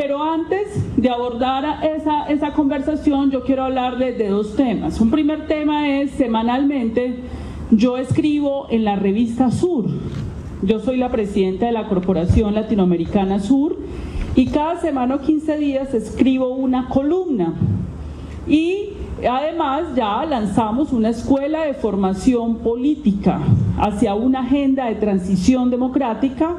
Pero antes de abordar esa conversación, yo quiero hablarles de dos temas. Un primer tema es, semanalmente, yo escribo en la revista Sur. Yo soy la presidenta de la Corporación Latinoamericana Sur y cada semana o 15 días escribo una columna. Y además ya lanzamos una escuela de formación política hacia una agenda de transición democrática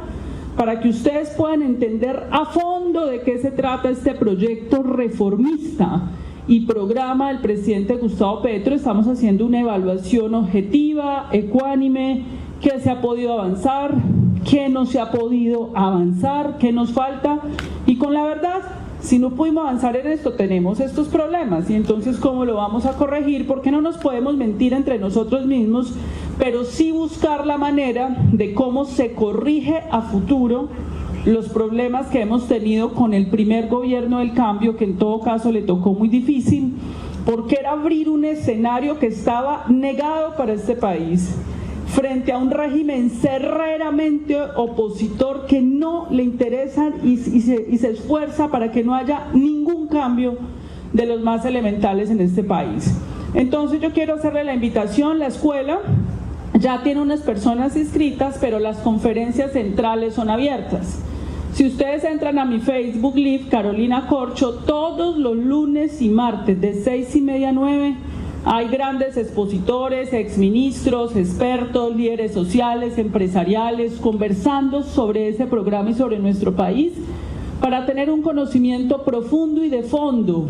para que ustedes puedan entender a fondo de qué se trata este proyecto reformista y programa del presidente Gustavo Petro. Estamos haciendo una evaluación objetiva, ecuánime, qué se ha podido avanzar, qué no se ha podido avanzar, qué nos falta, y con la verdad, si no pudimos avanzar en esto, tenemos estos problemas, y entonces ¿cómo lo vamos a corregir? Porque no nos podemos mentir entre nosotros mismos, pero sí buscar la manera de cómo se corrige a futuro los problemas que hemos tenido con el primer gobierno del cambio, que en todo caso le tocó muy difícil, porque era abrir un escenario que estaba negado para este país, frente a un régimen cerreramente opositor que no le interesa y se esfuerza para que no haya ningún cambio de los más elementales en este país. Entonces yo quiero hacerle la invitación. La escuela ya tiene unas personas inscritas, pero las conferencias centrales son abiertas. Si ustedes entran a mi Facebook Live, Carolina Corcho, todos los lunes y martes de 6:30 a 9, hay grandes expositores, exministros, expertos, líderes sociales, empresariales, conversando sobre ese programa y sobre nuestro país, para tener un conocimiento profundo y de fondo,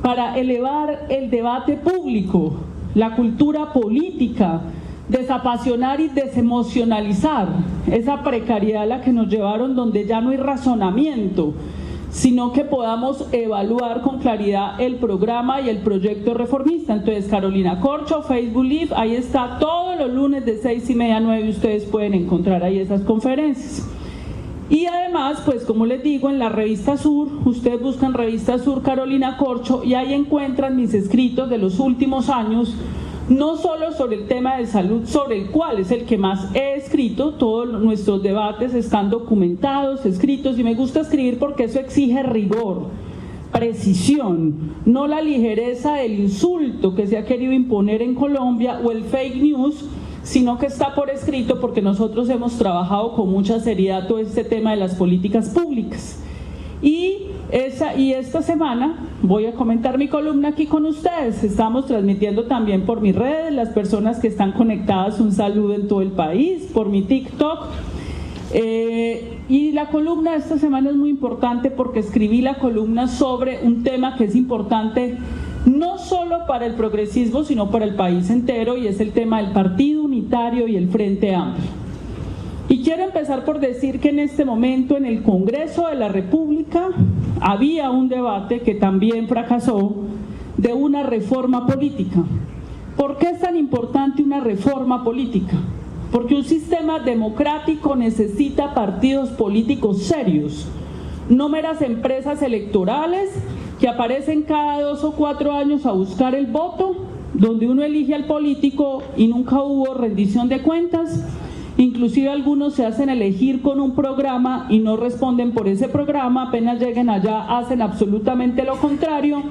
para elevar el debate público, la cultura política, desapasionar y desemocionalizar esa precariedad a la que nos llevaron, donde ya no hay razonamiento, sino que podamos evaluar con claridad el programa y el proyecto reformista. Entonces, Carolina Corcho, Facebook Live, ahí está, todos los lunes de 6:30 a 9, ustedes pueden encontrar ahí esas conferencias. Y además, pues como les digo, en la revista Sur, ustedes buscan revista Sur Carolina Corcho y ahí encuentran mis escritos de los últimos años, no solo sobre el tema de salud, sobre el cual es el que más he escrito. Todos nuestros debates están documentados, escritos, y me gusta escribir porque eso exige rigor, precisión, no la ligereza del insulto que se ha querido imponer en Colombia o el fake news, sino que está por escrito porque nosotros hemos trabajado con mucha seriedad todo este tema de las políticas públicas. Y esta semana voy a comentar mi columna aquí con ustedes. Estamos transmitiendo también por mis redes, las personas que están conectadas, un saludo en todo el país, por mi TikTok. Y la columna de esta semana es muy importante porque escribí la columna sobre un tema que es importante no solo para el progresismo, sino para el país entero, y es el tema del Partido Unitario y el Frente Amplio. Y quiero empezar por decir que en este momento en el Congreso de la República había un debate que también fracasó de una reforma política. ¿Por qué es tan importante una reforma política? Porque un sistema democrático necesita partidos políticos serios, no meras empresas electorales que aparecen cada 2 o 4 años a buscar el voto, donde uno elige al político y nunca hubo rendición de cuentas. Inclusive algunos se hacen elegir con un programa y no responden por ese programa, apenas lleguen allá hacen absolutamente lo contrario,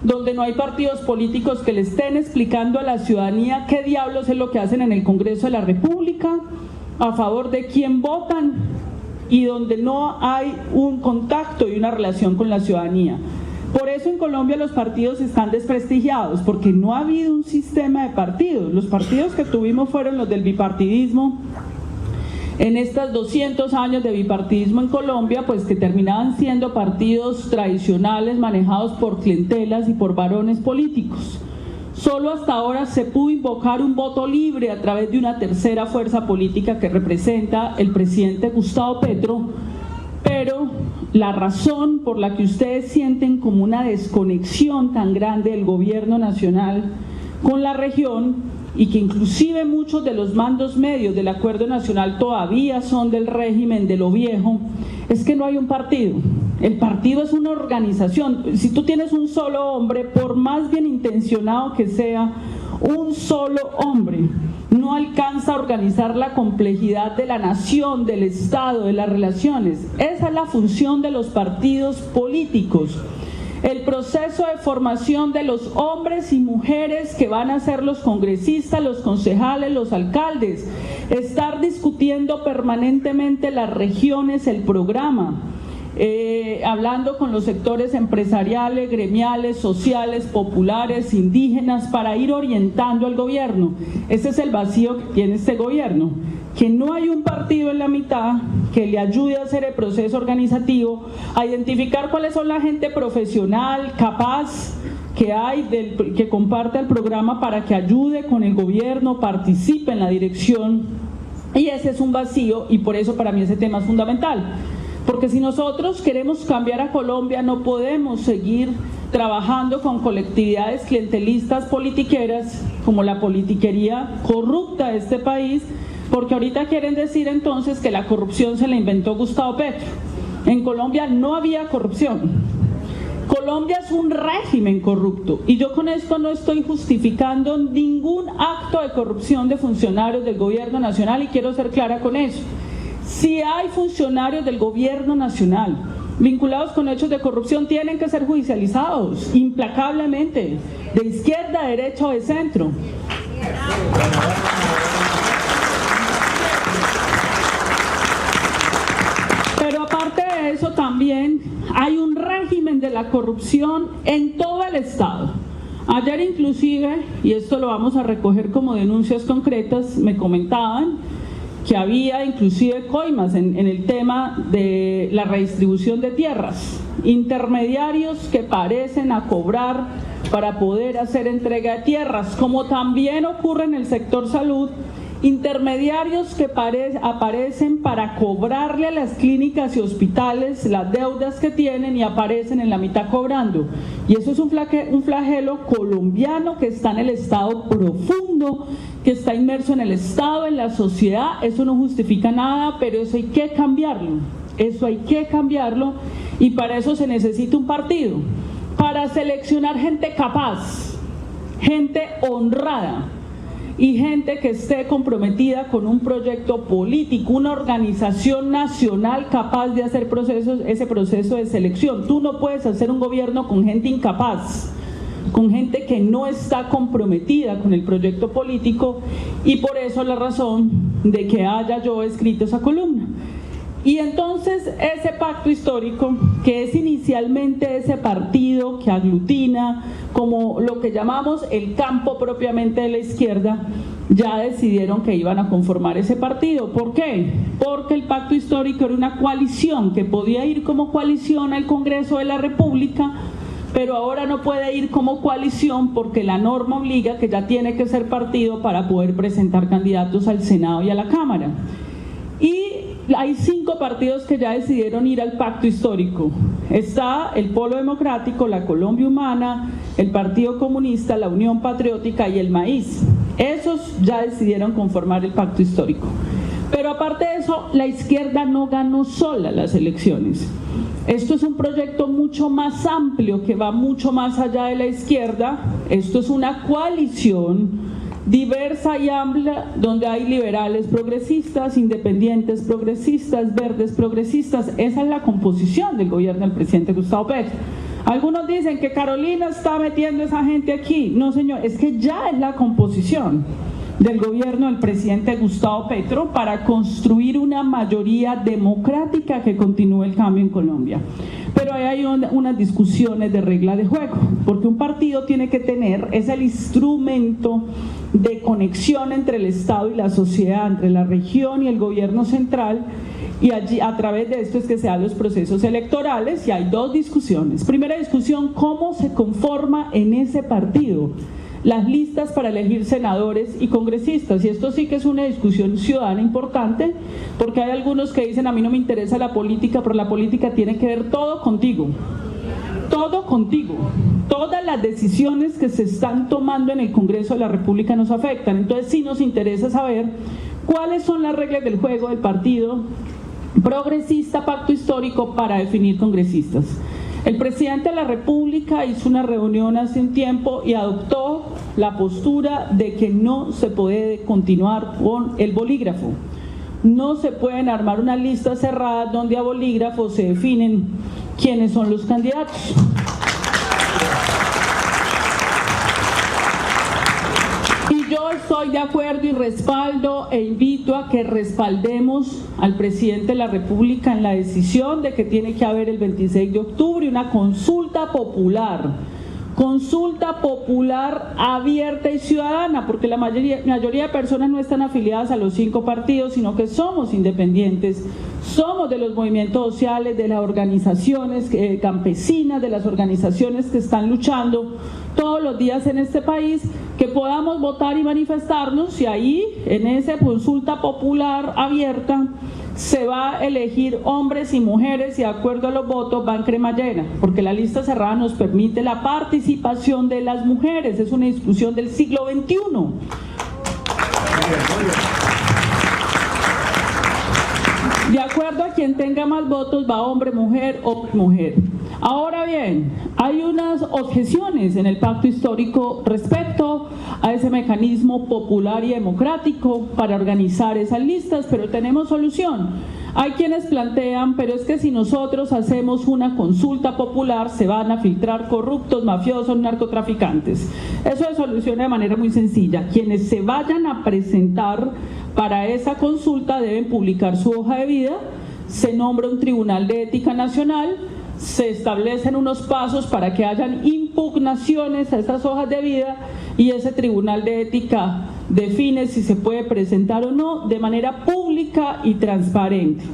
donde no hay partidos políticos que le estén explicando a la ciudadanía qué diablos es lo que hacen en el Congreso de la República, a favor de quién votan, y donde no hay un contacto y una relación con la ciudadanía. Por eso en Colombia los partidos están desprestigiados, porque no ha habido un sistema de partidos. Los partidos que tuvimos fueron los del bipartidismo. En estos 200 años de bipartidismo en Colombia, pues que terminaban siendo partidos tradicionales manejados por clientelas y por varones políticos. Solo hasta ahora se pudo invocar un voto libre a través de una tercera fuerza política que representa el presidente Gustavo Petro, pero la razón por la que ustedes sienten como una desconexión tan grande del gobierno nacional con la región, y que inclusive muchos de los mandos medios del acuerdo nacional todavía son del régimen de lo viejo, es que no hay un partido. El partido es una organización. Si tú tienes un solo hombre, por más bien intencionado que sea, Un solo hombre no alcanza a organizar la complejidad de la nación, del Estado, de las relaciones. Esa es la función de los partidos políticos. El proceso de formación de los hombres y mujeres que van a ser los congresistas, los concejales, los alcaldes. Estar discutiendo permanentemente las regiones, el programa. Hablando con los sectores empresariales, gremiales, sociales, populares, indígenas, para ir orientando al gobierno. Ese es el vacío que tiene este gobierno, que no hay un partido en la mitad que le ayude a hacer el proceso organizativo, a identificar cuáles son la gente profesional, capaz, que hay, que comparte el programa para que ayude con el gobierno, participe en la dirección. Y ese es un vacío, y por eso para mí ese tema es fundamental. Porque si nosotros queremos cambiar a Colombia, no podemos seguir trabajando con colectividades clientelistas politiqueras, como la politiquería corrupta de este país, porque ahorita quieren decir entonces que la corrupción se la inventó Gustavo Petro. En Colombia no había corrupción. Colombia es un régimen corrupto, y yo con esto no estoy justificando ningún acto de corrupción de funcionarios del gobierno nacional, y quiero ser clara con eso. Si hay funcionarios del gobierno nacional vinculados con hechos de corrupción, tienen que ser judicializados implacablemente, de izquierda, de derecha o de centro. Pero aparte de eso, también hay un régimen de la corrupción en todo el Estado. Ayer inclusive, y esto lo vamos a recoger como denuncias concretas, me comentaban que había inclusive coimas en el tema de la redistribución de tierras, intermediarios que parecen a cobrar para poder hacer entrega de tierras, como también ocurre en el sector salud, intermediarios que aparecen para cobrarle a las clínicas y hospitales las deudas que tienen, y aparecen en la mitad cobrando. Y eso es un flagelo colombiano que está en el Estado profundo, que está inmerso en el Estado, en la sociedad. Eso no justifica nada, pero eso hay que cambiarlo. Eso hay que cambiarlo, y para eso se necesita un partido, para seleccionar gente capaz, gente honrada, y gente que esté comprometida con un proyecto político, una organización nacional capaz de hacer ese proceso de selección. Tú no puedes hacer un gobierno con gente incapaz, con gente que no está comprometida con el proyecto político, y por eso la razón de que haya yo escrito esa columna. Y entonces ese pacto histórico, que es inicialmente ese partido que aglutina como lo que llamamos el campo propiamente de la izquierda, ya decidieron que iban a conformar ese partido. ¿Por qué? Porque el pacto histórico era una coalición que podía ir como coalición al Congreso de la República, pero ahora no puede ir como coalición porque la norma obliga que ya tiene que ser partido para poder presentar candidatos al Senado y a la Cámara. Y hay 5 partidos que ya decidieron ir al pacto histórico. Está el Polo Democrático, la Colombia Humana, el Partido Comunista, la Unión Patriótica y el Maíz. Esos ya decidieron conformar el pacto histórico. Pero aparte de eso, la izquierda no ganó sola las elecciones. Esto es un proyecto mucho más amplio, que va mucho más allá de la izquierda. Esto es una coalición diversa y amplia, donde hay liberales progresistas, independientes progresistas, verdes progresistas. Esa es la composición del gobierno del presidente Gustavo Petro. Algunos dicen que Carolina está metiendo a esa gente aquí. No, señor, es que ya es la composición del gobierno del presidente Gustavo Petro para construir una mayoría democrática que continúe el cambio en Colombia. Pero ahí hay unas discusiones de regla de juego, porque un partido tiene que tener, es el instrumento de conexión entre el Estado y la sociedad, entre la región y el gobierno central, y allí a través de esto es que se dan los procesos electorales. Y hay 2 discusiones. Primera discusión, ¿cómo se conforma en ese partido las listas para elegir senadores y congresistas? Y esto sí que es una discusión ciudadana importante, porque hay algunos que dicen: a mí no me interesa la política, pero la política tiene que ver todo contigo, todo contigo. Todas las decisiones que se están tomando en el Congreso de la República nos afectan. Entonces sí nos interesa saber cuáles son las reglas del juego del partido progresista, pacto histórico, para definir congresistas. El presidente de la República hizo una reunión hace un tiempo y adoptó la postura de que no se puede continuar con el bolígrafo. No se pueden armar una lista cerrada donde a bolígrafo se definen quiénes son los candidatos. Y yo estoy de acuerdo y respaldo e invito a que respaldemos al presidente de la República en la decisión de que tiene que haber el 26 de octubre una consulta popular abierta y ciudadana, porque la mayoría de personas no están afiliadas a los 5 partidos, sino que somos independientes, somos de los movimientos sociales, de las organizaciones campesinas, de las organizaciones que están luchando todos los días en este país, que podamos votar y manifestarnos, y ahí en esa consulta popular abierta se va a elegir hombres y mujeres y de acuerdo a los votos va en cremallera, porque la lista cerrada nos permite la participación de las mujeres, es una discusión del siglo XXI. De acuerdo a quien tenga más votos va hombre, mujer o mujer. Ahora bien, hay unas objeciones en el pacto histórico respecto a ese mecanismo popular y democrático para organizar esas listas, pero tenemos solución. Hay quienes plantean, pero es que si nosotros hacemos una consulta popular se van a filtrar corruptos, mafiosos, narcotraficantes. Eso se soluciona de manera muy sencilla. Quienes se vayan a presentar para esa consulta deben publicar su hoja de vida, se nombra un tribunal de ética nacional, se establecen unos pasos para que hayan impugnaciones a esas hojas de vida y ese tribunal de ética define si se puede presentar o no de manera pública y transparente.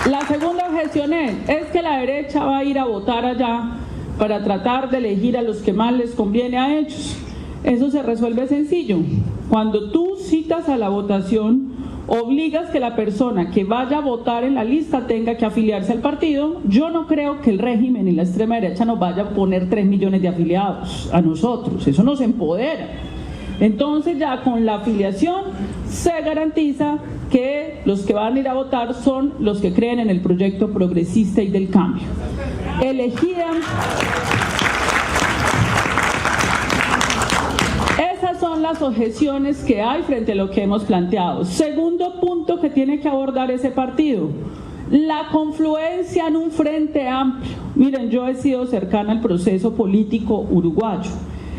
La segunda objeción es que la derecha va a ir a votar allá para tratar de elegir a los que más les conviene a ellos. Eso se resuelve sencillo. Cuando tú citas a la votación, obligas que la persona que vaya a votar en la lista tenga que afiliarse al partido. Yo no creo que el régimen y la extrema derecha nos vaya a poner 3 millones de afiliados a nosotros, eso nos empodera. Entonces ya con la afiliación se garantiza que los que van a ir a votar son los que creen en el proyecto progresista y del cambio. Esas son las objeciones que hay frente a lo que hemos planteado. Segundo punto que tiene que abordar ese partido, la confluencia en un frente amplio. Miren, yo he sido cercana al proceso político uruguayo.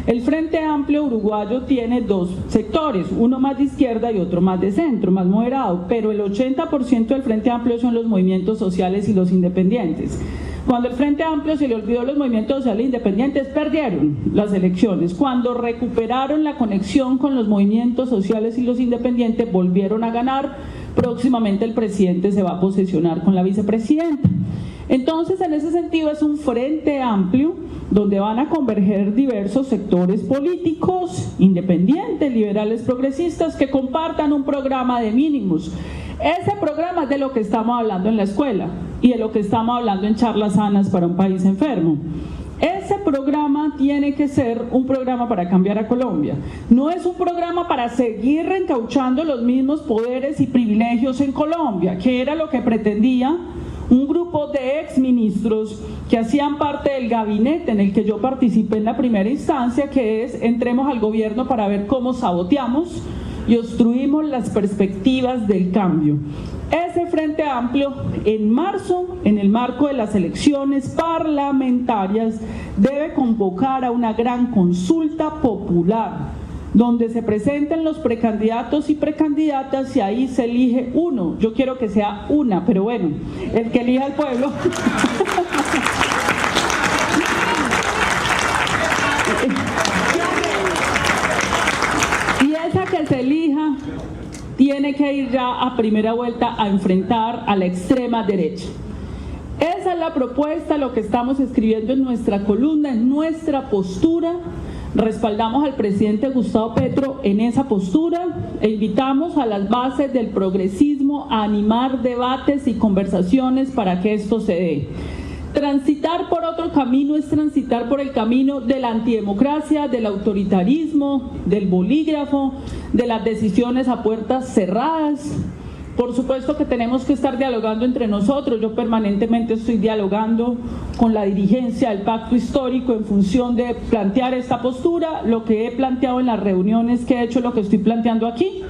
El Frente Amplio uruguayo tiene 2 sectores, uno más de izquierda y otro más de centro, más moderado, pero el 80% del Frente Amplio son los movimientos sociales y los independientes. Cuando el Frente Amplio se le olvidó los movimientos sociales independientes, perdieron las elecciones. Cuando recuperaron la conexión con los movimientos sociales y los independientes, volvieron a ganar. Próximamente el presidente se va a posesionar con la vicepresidenta. Entonces, en ese sentido, es un frente amplio donde van a converger diversos sectores políticos, independientes, liberales, progresistas, que compartan un programa de mínimos. Ese programa es de lo que estamos hablando en la escuela y de lo que estamos hablando en charlas sanas para un país enfermo. Ese programa tiene que ser un programa para cambiar a Colombia. No es un programa para seguir reencauchando los mismos poderes y privilegios en Colombia, que era lo que pretendía un grupo de exministros que hacían parte del gabinete en el que yo participé en la primera instancia, que es: entremos al gobierno para ver cómo saboteamos y obstruimos las perspectivas del cambio. Ese Frente Amplio, en marzo, en el marco de las elecciones parlamentarias, debe convocar a una gran consulta popular, donde se presenten los precandidatos y precandidatas y ahí se elige uno. Yo quiero que sea una, pero bueno, el que elija el pueblo. Y esa que se elija tiene que ir ya a primera vuelta a enfrentar a la extrema derecha. Esa es la propuesta, lo que estamos escribiendo en nuestra columna, en nuestra postura. Respaldamos al presidente Gustavo Petro en esa postura e invitamos a las bases del progresismo a animar debates y conversaciones para que esto se dé. Transitar por otro camino es transitar por el camino de la antidemocracia, del autoritarismo, del bolígrafo, de las decisiones a puertas cerradas, Por supuesto que tenemos que estar dialogando entre nosotros. Yo permanentemente estoy dialogando con la dirigencia del pacto histórico en función de plantear esta postura. Lo que he planteado en las reuniones que he hecho, lo que estoy planteando aquí,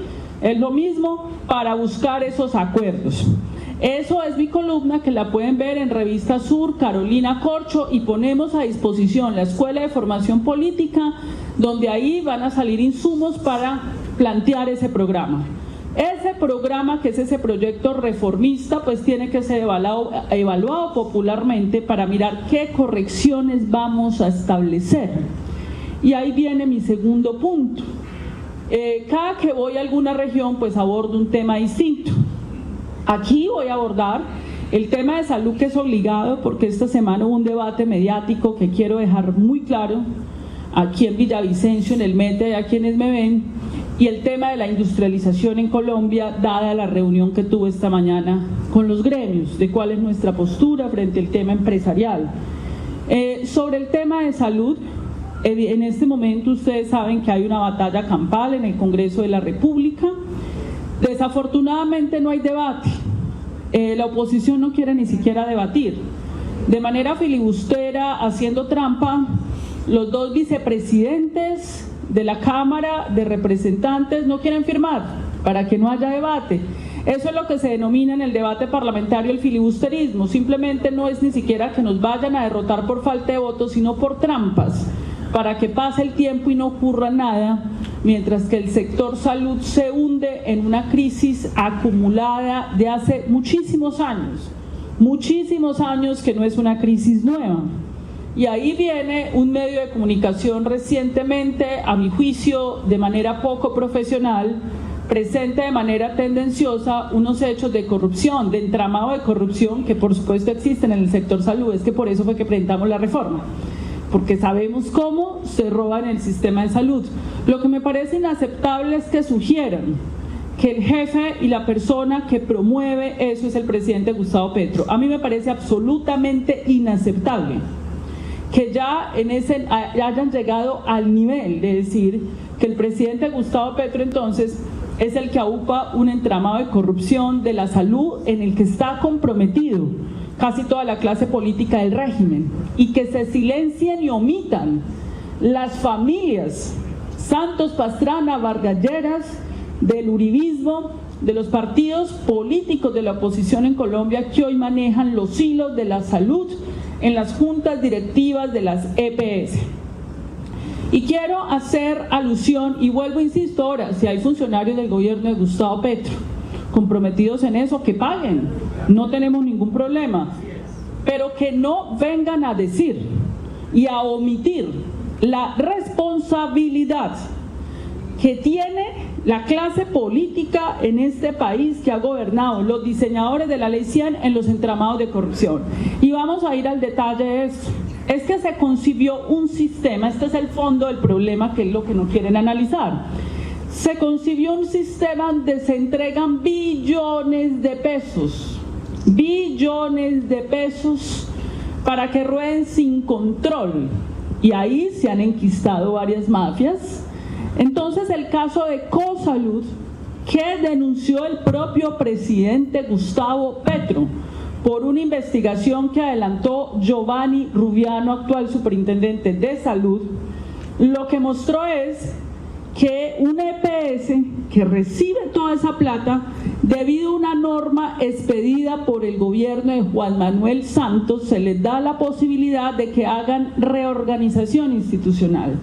es lo mismo para buscar esos acuerdos. Eso es mi columna, que la pueden ver en Revista Sur, Carolina Corcho, y ponemos a disposición la Escuela de Formación Política, donde ahí van a salir insumos para plantear ese programa. Ese programa, que es ese proyecto reformista, pues tiene que ser evaluado popularmente para mirar qué correcciones vamos a establecer. Y ahí viene mi segundo punto. Cada que voy a alguna región, pues abordo un tema distinto. Aquí voy a abordar el tema de salud, que es obligado, porque esta semana hubo un debate mediático que quiero dejar muy claro aquí en Villavicencio, en el METE, a quienes me ven, y el tema de la industrialización en Colombia, dada la reunión que tuve esta mañana con los gremios, de cuál es nuestra postura frente al tema empresarial. Sobre el tema de salud, en este momento ustedes saben que hay una batalla campal en el Congreso de la República. Desafortunadamente no hay debate, la oposición no quiere ni siquiera debatir. De manera filibustera, haciendo trampa, los dos vicepresidentes de la Cámara de Representantes no quieren firmar para que no haya debate. Eso es lo que se denomina en el debate parlamentario el filibusterismo. Simplemente no es ni siquiera que nos vayan a derrotar por falta de votos, sino por trampas, para que pase el tiempo y no ocurra nada, mientras que el sector salud se hunde en una crisis acumulada de hace muchísimos años que no es una crisis nueva. Y ahí viene un medio de comunicación recientemente, a mi juicio de manera poco profesional, presente de manera tendenciosa unos hechos de corrupción, de entramado de corrupción, que por supuesto existen en el sector salud. Es que por eso fue que presentamos la reforma, porque sabemos cómo se roba en el sistema de salud. Lo que me parece inaceptable es que sugieran que el jefe y la persona que promueve eso es el presidente Gustavo Petro. A mí me parece absolutamente inaceptable que ya hayan llegado al nivel de decir que el presidente Gustavo Petro entonces es el que aupa un entramado de corrupción de la salud en el que está comprometido casi toda la clase política del régimen, y que se silencien y omitan las familias Santos, Pastrana, Vargas Lleras, del uribismo, de los partidos políticos de la oposición en Colombia, que hoy manejan los hilos de la salud en las juntas directivas de las EPS. Y quiero hacer alusión, y vuelvo, insisto, ahora, si hay funcionarios del gobierno de Gustavo Petro comprometidos en eso, que paguen, no tenemos ningún problema, pero que no vengan a decir y a omitir la responsabilidad que tiene la clase política en este país, que ha gobernado, los diseñadores de la Ley 100 en los entramados de corrupción. Y vamos a ir al detalle de esto. Es que se concibió un sistema, este es el fondo del problema, que es lo que no quieren analizar. Se concibió un sistema donde se entregan billones de pesos para que rueden sin control, y ahí se han enquistado varias mafias. Entonces el caso de Cosalud, que denunció el propio presidente Gustavo Petro por una investigación que adelantó Giovanni Rubiano, actual superintendente de salud, lo que mostró es que una EPS que recibe toda esa plata, debido a una norma expedida por el gobierno de Juan Manuel Santos, se les da la posibilidad de que hagan reorganización institucional.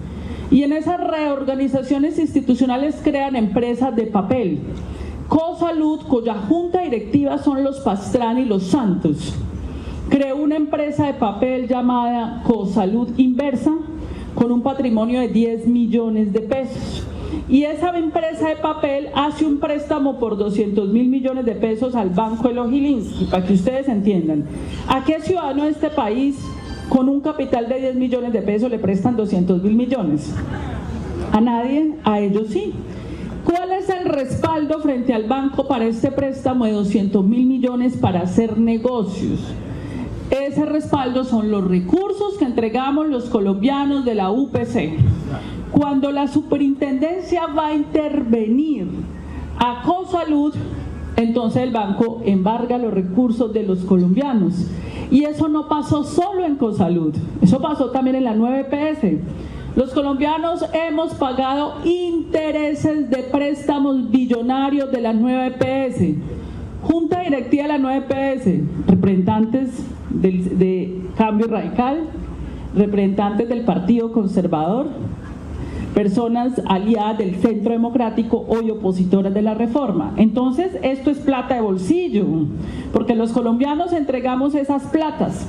Y en esas reorganizaciones institucionales crean empresas de papel. Cosalud, cuya junta directiva son los Pastrana y los Santos, creó una empresa de papel llamada Cosalud Inversa, con un patrimonio de 10 millones de pesos. Y esa empresa de papel hace un préstamo por 200.000 millones de pesos al Banco Elo Gilinski, para que ustedes entiendan. ¿A qué ciudadano de este país con un capital de 10 millones de pesos le prestan 200.000 millones? A nadie, a ellos sí. ¿Cuál es el respaldo frente al banco para este préstamo de 200.000 millones para hacer negocios? Ese respaldo son los recursos que entregamos los colombianos de la UPC. Cuando la superintendencia va a intervenir a Cosalud, entonces el banco embarga los recursos de los colombianos. Y eso no pasó solo en Cosalud, eso pasó también en la 9EPS. Los colombianos hemos pagado intereses de préstamos billonarios de la 9EPS. Junta directiva de la 9EPS, representantes de Cambio Radical, representantes del Partido Conservador, personas aliadas del Centro Democrático, hoy opositoras de la reforma. Entonces, esto es plata de bolsillo, porque los colombianos entregamos esas platas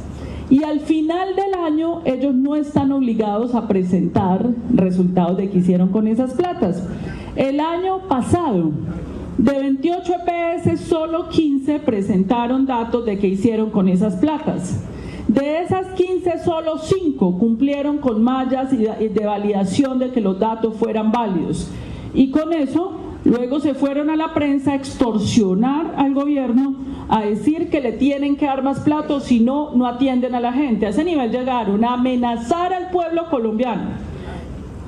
y al final del año ellos no están obligados a presentar resultados de qué hicieron con esas platas. El año pasado, de 28 EPS, solo 15 presentaron datos de qué hicieron con esas platas. De esas 15, solo 5 cumplieron con mallas de validación de que los datos fueran válidos. Y con eso, luego se fueron a la prensa a extorsionar al gobierno, a decir que le tienen que dar más platos, si no, no atienden a la gente. A ese nivel llegaron a amenazar al pueblo colombiano.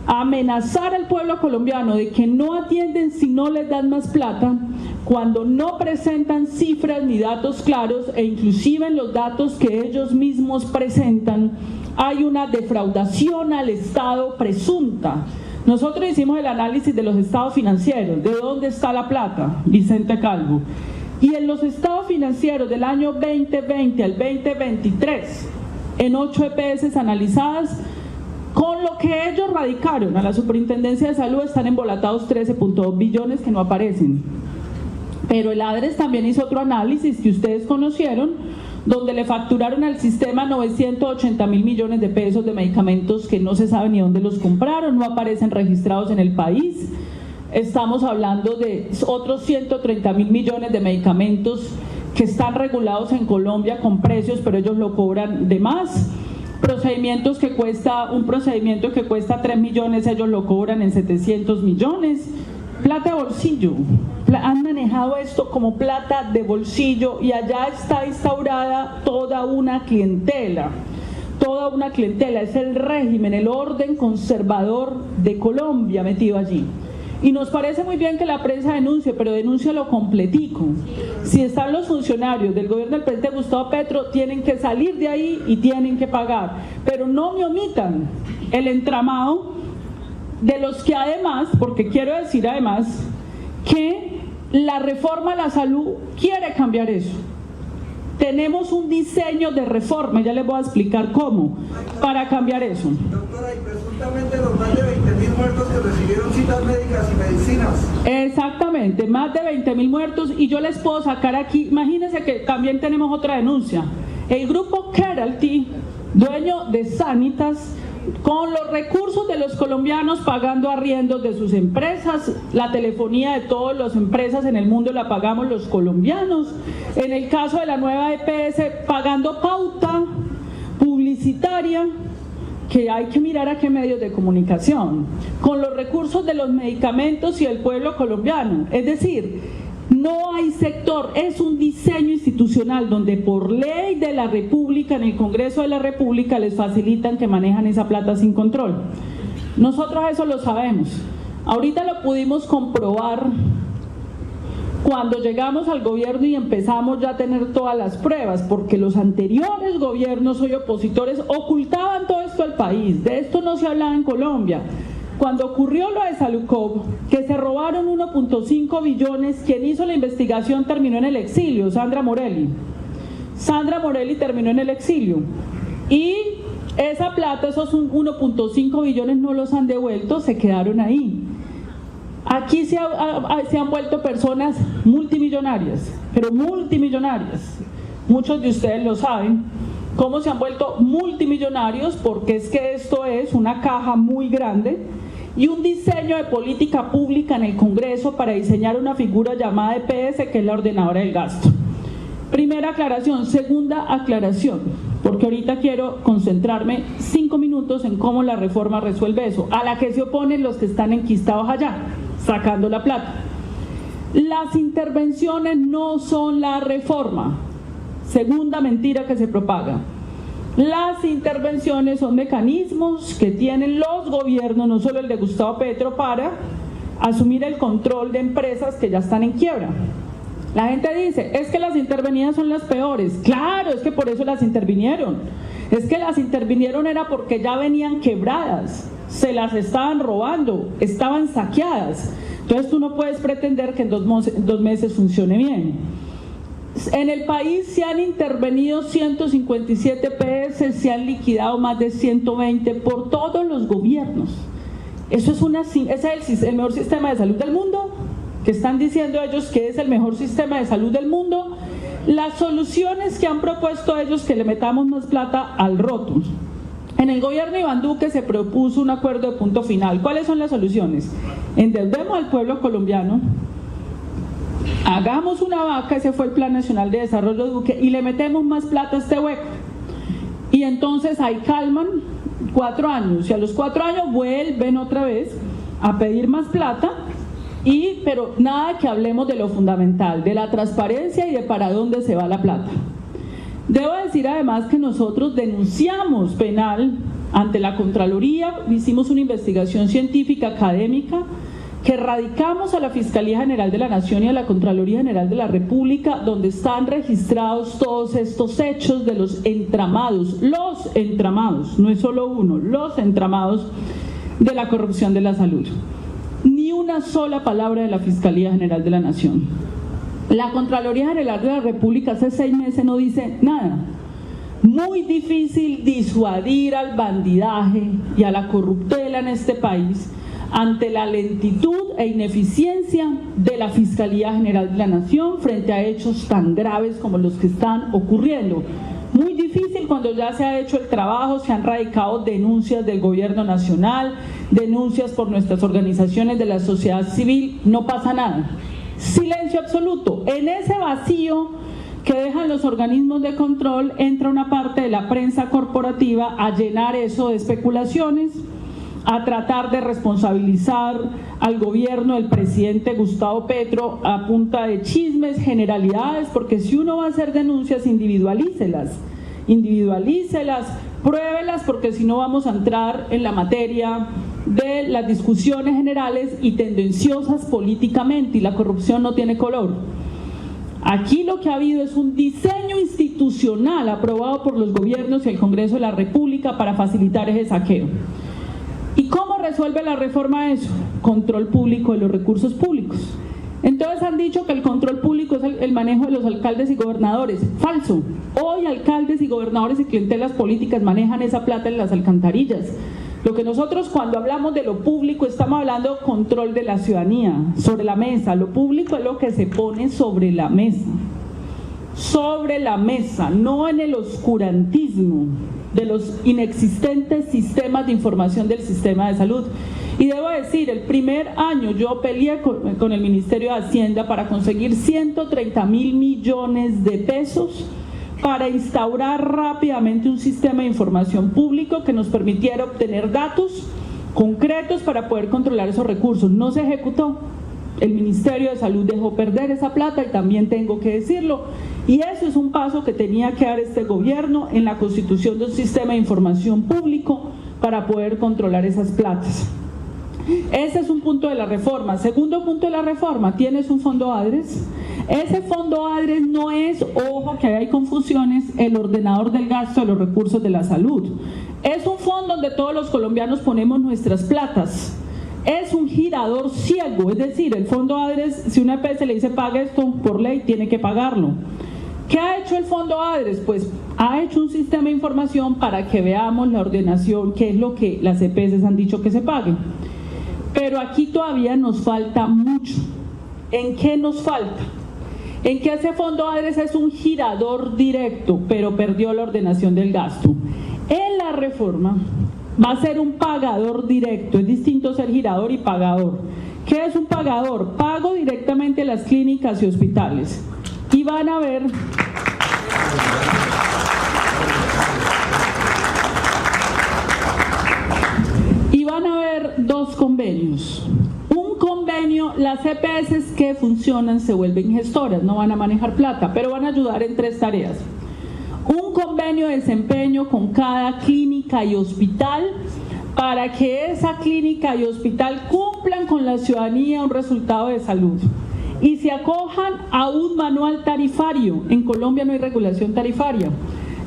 A amenazar al pueblo colombiano de que no atienden si no les dan más plata, cuando no presentan cifras ni datos claros, e inclusive en los datos que ellos mismos presentan hay una defraudación al Estado presunta. Nosotros hicimos el análisis de los estados financieros, de dónde está la plata, Vicente Calvo, y en los estados financieros del año 2020 al 2023, en 8 EPS analizadas, con lo que ellos radicaron a la Superintendencia de Salud, están embolatados 13.2 billones que no aparecen. Pero el ADRES también hizo otro análisis que ustedes conocieron, donde le facturaron al sistema 980.000 millones de pesos de medicamentos que no se sabe ni dónde los compraron, no aparecen registrados en el país. Estamos hablando de otros 130.000 millones de medicamentos que están regulados en Colombia con precios, pero ellos lo cobran de más. Un procedimiento que cuesta 3 millones, ellos lo cobran en 700 millones. Plata de bolsillo. Han manejado esto como plata de bolsillo y allá está instaurada toda una clientela. Toda una clientela. Es el régimen, el orden conservador de Colombia metido allí. Y nos parece muy bien que la prensa denuncie, pero denuncie lo completico. Si están los funcionarios del gobierno del presidente Gustavo Petro, tienen que salir de ahí y tienen que pagar. Pero no me omitan el entramado de los que además, porque quiero decir además, que la reforma a la salud quiere cambiar eso. Tenemos un diseño de reforma, ya les voy a explicar cómo, para cambiar eso. Doctora, y presuntamente los más de 20.000 muertos que recibieron citas médicas y medicinas. Exactamente, más de 20.000 muertos, y yo les puedo sacar aquí, imagínense que también tenemos otra denuncia. El grupo Keralty, dueño de Sanitas, con los recursos de los colombianos pagando arriendos de sus empresas, la telefonía de todas las empresas en el mundo la pagamos los colombianos, en el caso de la nueva EPS pagando pauta publicitaria, que hay que mirar a qué medios de comunicación, con los recursos de los medicamentos y el pueblo colombiano. Es decir, no hay sector, es un diseño institucional donde por ley de la República, en el Congreso de la República, les facilitan que manejan esa plata sin control. Nosotros eso lo sabemos. Ahorita lo pudimos comprobar cuando llegamos al gobierno y empezamos ya a tener todas las pruebas, porque los anteriores gobiernos, hoy opositores, ocultaban todo esto al país. De esto no se hablaba en Colombia. Cuando ocurrió lo de Salucop, que se robaron 1.5 billones, quien hizo la investigación terminó en el exilio, Sandra Morelli. Sandra Morelli terminó en el exilio. Y esa plata, esos 1.5 billones no los han devuelto, se quedaron ahí. Aquí se han vuelto personas multimillonarias, pero multimillonarias. Muchos de ustedes lo saben. ¿Cómo se han vuelto multimillonarios? Porque es que esto es una caja muy grande y un diseño de política pública en el Congreso para diseñar una figura llamada EPS, que es la ordenadora del gasto. Primera aclaración. Segunda aclaración, porque ahorita quiero concentrarme 5 minutos en cómo la reforma resuelve eso, a la que se oponen los que están enquistados allá, sacando la plata. Las intervenciones no son la reforma. Segunda mentira que se propaga. Las intervenciones son mecanismos que tienen los gobiernos, no solo el de Gustavo Petro, para asumir el control de empresas que ya están en quiebra. La gente dice, es que las intervenidas son las peores. Claro, es que por eso las intervinieron. Es que las intervinieron era porque ya venían quebradas, se las estaban robando, estaban saqueadas. Entonces tú no puedes pretender que en 2 meses funcione bien. En el país se han intervenido 157 PS, se han liquidado más de 120 por todos los gobiernos. Ese es el mejor sistema de salud del mundo, que están diciendo ellos que es el mejor sistema de salud del mundo. Las soluciones que han propuesto ellos, que le metamos más plata al roto. En el gobierno de Iván Duque se propuso un acuerdo de punto final. ¿Cuáles son las soluciones? Endeudemos al pueblo colombiano, hagamos una vaca, ese fue el Plan Nacional de Desarrollo de Duque, y le metemos más plata a este hueco. Y entonces ahí calman 4 años, y a los 4 años vuelven otra vez a pedir más plata, pero nada que hablemos de lo fundamental, de la transparencia y de para dónde se va la plata. Debo decir además que nosotros denunciamos penal ante la Contraloría, hicimos una investigación científica académica que radicamos a la Fiscalía General de la Nación y a la Contraloría General de la República, donde están registrados todos estos hechos de los entramados, no es solo uno, los entramados de la corrupción de la salud. Ni una sola palabra de la Fiscalía General de la Nación. La Contraloría General de la República hace 6 meses no dice nada. Muy difícil disuadir al bandidaje y a la corruptela en este país ante la lentitud e ineficiencia de la Fiscalía General de la Nación frente a hechos tan graves como los que están ocurriendo. Muy difícil cuando ya se ha hecho el trabajo, se han radicado denuncias del gobierno nacional, denuncias por nuestras organizaciones de la sociedad civil, no pasa nada. Silencio absoluto. En ese vacío que dejan los organismos de control entra una parte de la prensa corporativa a llenar eso de especulaciones, a tratar de responsabilizar al gobierno del presidente Gustavo Petro a punta de chismes, generalidades, porque si uno va a hacer denuncias, individualícelas, pruébelas, porque si no vamos a entrar en la materia de las discusiones generales y tendenciosas políticamente, y la corrupción no tiene color. Aquí lo que ha habido es un diseño institucional aprobado por los gobiernos y el Congreso de la República para facilitar ese saqueo. ¿Y cómo resuelve la reforma eso? Control público de los recursos públicos. Entonces han dicho que el control público es el manejo de los alcaldes y gobernadores. Falso. Hoy alcaldes y gobernadores y clientelas políticas manejan esa plata en las alcantarillas. Lo que nosotros cuando hablamos de lo público estamos hablando de control de la ciudadanía, sobre la mesa. Lo público es lo que se pone sobre la mesa. Sobre la mesa, no en el oscurantismo de los inexistentes sistemas de información del sistema de salud. Y debo decir, el primer año yo peleé con el Ministerio de Hacienda para conseguir 130.000 millones de pesos para instaurar rápidamente un sistema de información público que nos permitiera obtener datos concretos para poder controlar esos recursos. No se ejecutó. El Ministerio de Salud dejó perder esa plata y también tengo que decirlo. Y eso es un paso que tenía que dar este gobierno en la constitución de un sistema de información público para poder controlar esas platas. Ese es un punto de la reforma. Segundo punto de la reforma, tienes un fondo ADRES. Ese fondo ADRES no es, ojo que hay confusiones, el ordenador del gasto de los recursos de la salud. Es un fondo donde todos los colombianos ponemos nuestras platas. Es un girador ciego, es decir, el fondo ADRES, si una EPS le dice pague esto, por ley tiene que pagarlo. ¿Qué ha hecho el fondo ADRES? Pues ha hecho un sistema de información para que veamos la ordenación, qué es lo que las EPS han dicho que se pague. Pero aquí todavía nos falta mucho. ¿En qué nos falta? En que ese fondo ADRES es un girador directo, pero perdió la ordenación del gasto. En la reforma va a ser un pagador directo, es distinto ser girador y pagador. ¿Qué es un pagador? Pago directamente a las clínicas y hospitales. Y van a ver dos convenios. Un convenio, las EPS que funcionan se vuelven gestoras, no van a manejar plata, pero van a ayudar en 3 tareas. Un convenio de desempeño con cada clínica y hospital para que esa clínica y hospital cumplan con la ciudadanía un resultado de salud. y se acojan a un manual tarifario. En Colombia no hay regulación tarifaria.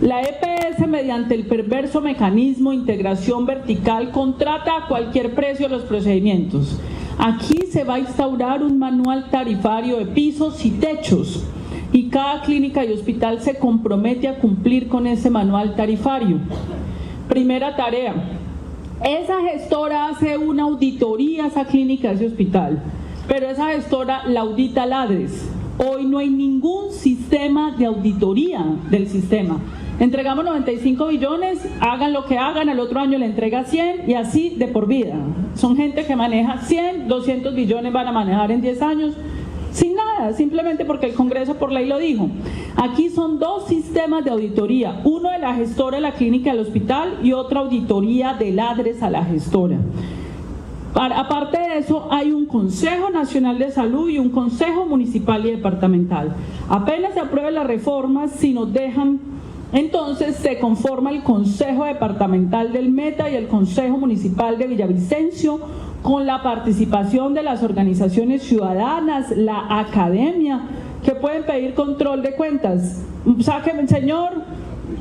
La EPS, mediante el perverso mecanismo de integración vertical, contrata a cualquier precio los procedimientos. Aquí se va a instaurar un manual tarifario de pisos y techos, y cada clínica y hospital se compromete a cumplir con ese manual tarifario. Primera tarea: esa gestora hace una auditoría a esa clínica, a ese hospital, pero esa gestora la audita Ladres. Hoy no hay ningún sistema de auditoría del sistema. Entregamos 95 billones, hagan lo que hagan, al otro año le entrega 100 y así de por vida. Son gente que maneja 100, 200 billones van a manejar en 10 años sin nada, simplemente porque el Congreso por ley lo dijo. Aquí son dos sistemas de auditoría, uno de la gestora de la clínica del hospital y otra auditoría de Ladres a la gestora. Aparte de eso, hay un Consejo Nacional de Salud y un Consejo Municipal y Departamental. Apenas se apruebe la reforma, si nos dejan, entonces se conforma el Consejo Departamental del Meta y el Consejo Municipal de Villavicencio, con la participación de las organizaciones ciudadanas, la academia, que pueden pedir control de cuentas. Sáqueme, señor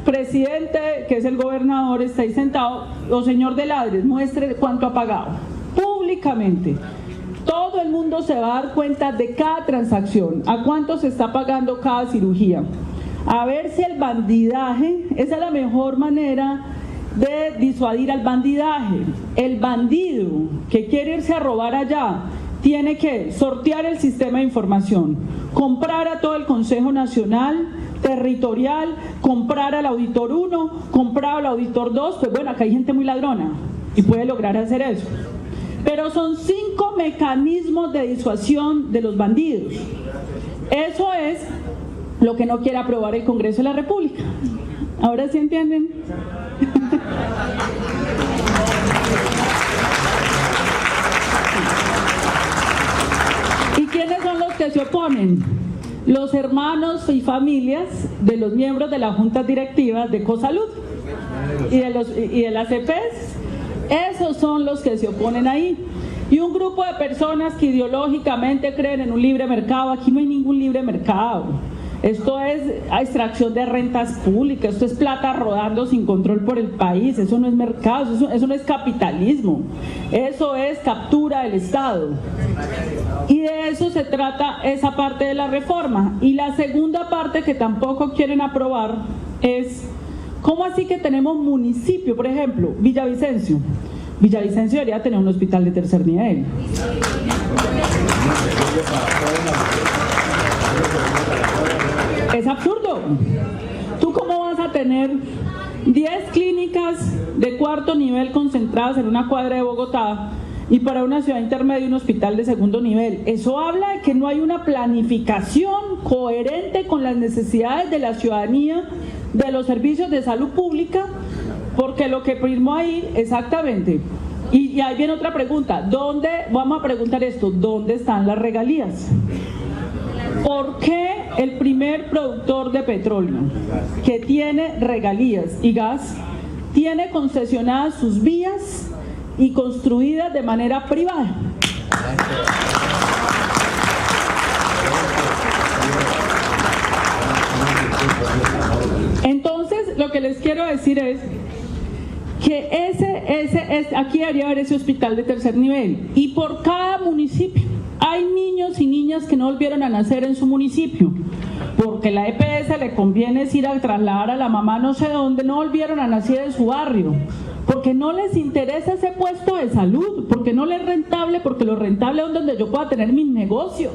presidente, que es el gobernador, está ahí sentado, o señor de Ladres, muestre cuánto ha pagado, públicamente. Todo el mundo se va a dar cuenta de cada transacción, a cuánto se está pagando cada cirugía. A ver si el bandidaje, esa es la mejor manera de disuadir al bandidaje. El bandido que quiere irse a robar allá tiene que sortear el sistema de información, comprar a todo el Consejo Nacional, territorial, comprar al auditor 1, comprar al auditor 2, pues bueno, acá hay gente muy ladrona y puede lograr hacer eso. Pero son 5 mecanismos de disuasión de los bandidos. Eso es lo que no quiere aprobar el Congreso de la República. ¿Ahora sí entienden? ¿Y quiénes son los que se oponen? Los hermanos y familias de los miembros de las juntas directivas de Cosalud y de las EPS. Esos son los que se oponen ahí. Y un grupo de personas que ideológicamente creen en un libre mercado. Aquí no hay ningún libre mercado. Esto es extracción de rentas públicas, esto es plata rodando sin control por el país, eso no es mercado, eso no es capitalismo, eso es captura del Estado. Y de eso se trata esa parte de la reforma. Y la segunda parte que tampoco quieren aprobar es, ¿cómo así que tenemos municipio? Por ejemplo, Villavicencio. Villavicencio debería tener un hospital de tercer nivel. Es absurdo. ¿Tú cómo vas a tener 10 clínicas de cuarto nivel concentradas en una cuadra de Bogotá y para una ciudad intermedia un hospital de segundo nivel? Eso habla de que no hay una planificación coherente con las necesidades de la ciudadanía, de los servicios de salud pública, porque lo que primó ahí, exactamente. Y ahí viene otra pregunta, ¿dónde, vamos a preguntar esto, ¿dónde están las regalías? ¿Por qué el primer productor de petróleo que tiene regalías y gas tiene concesionadas sus vías y construidas de manera privada? Entonces, lo que les quiero decir es que aquí debería haber ese hospital de tercer nivel, y por cada municipio. Hay niños y niñas que no volvieron a nacer en su municipio, porque la EPS le conviene ir a trasladar a la mamá no sé dónde, no volvieron a nacer en su barrio, porque no les interesa ese puesto de salud, porque no les es rentable, porque lo rentable es donde yo pueda tener mis negocios,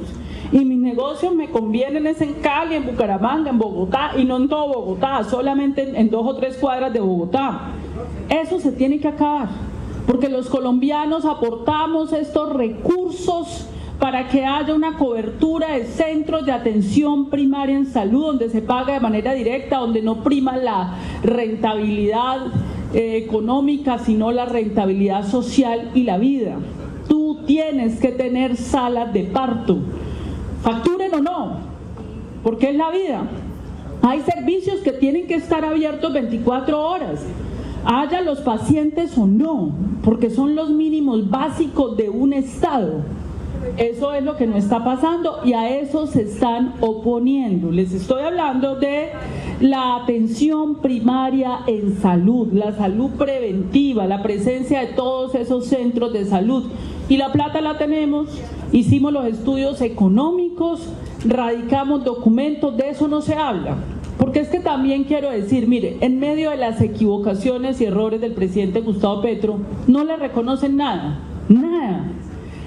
y mis negocios me convienen es en Cali, en Bucaramanga, en Bogotá, y no en todo Bogotá, solamente en 2 o 3 cuadras de Bogotá. Eso se tiene que acabar, porque los colombianos aportamos estos recursos para que haya una cobertura de centros de atención primaria en salud, donde se paga de manera directa, donde no prima la rentabilidad económica, sino la rentabilidad social y la vida. Tú tienes que tener salas de parto, facturen o no, porque es la vida. Hay servicios que tienen que estar abiertos 24 horas, haya los pacientes o no, porque son los mínimos básicos de un Estado. Eso es lo que no está pasando y a eso se están oponiendo. Les estoy hablando de la atención primaria en salud, la salud preventiva, la presencia de todos esos centros de salud. Y la plata la tenemos, hicimos los estudios económicos, radicamos documentos, de eso no se habla. Porque es que también quiero decir, mire, en medio de las equivocaciones y errores del presidente Gustavo Petro, no le reconocen nada, nada.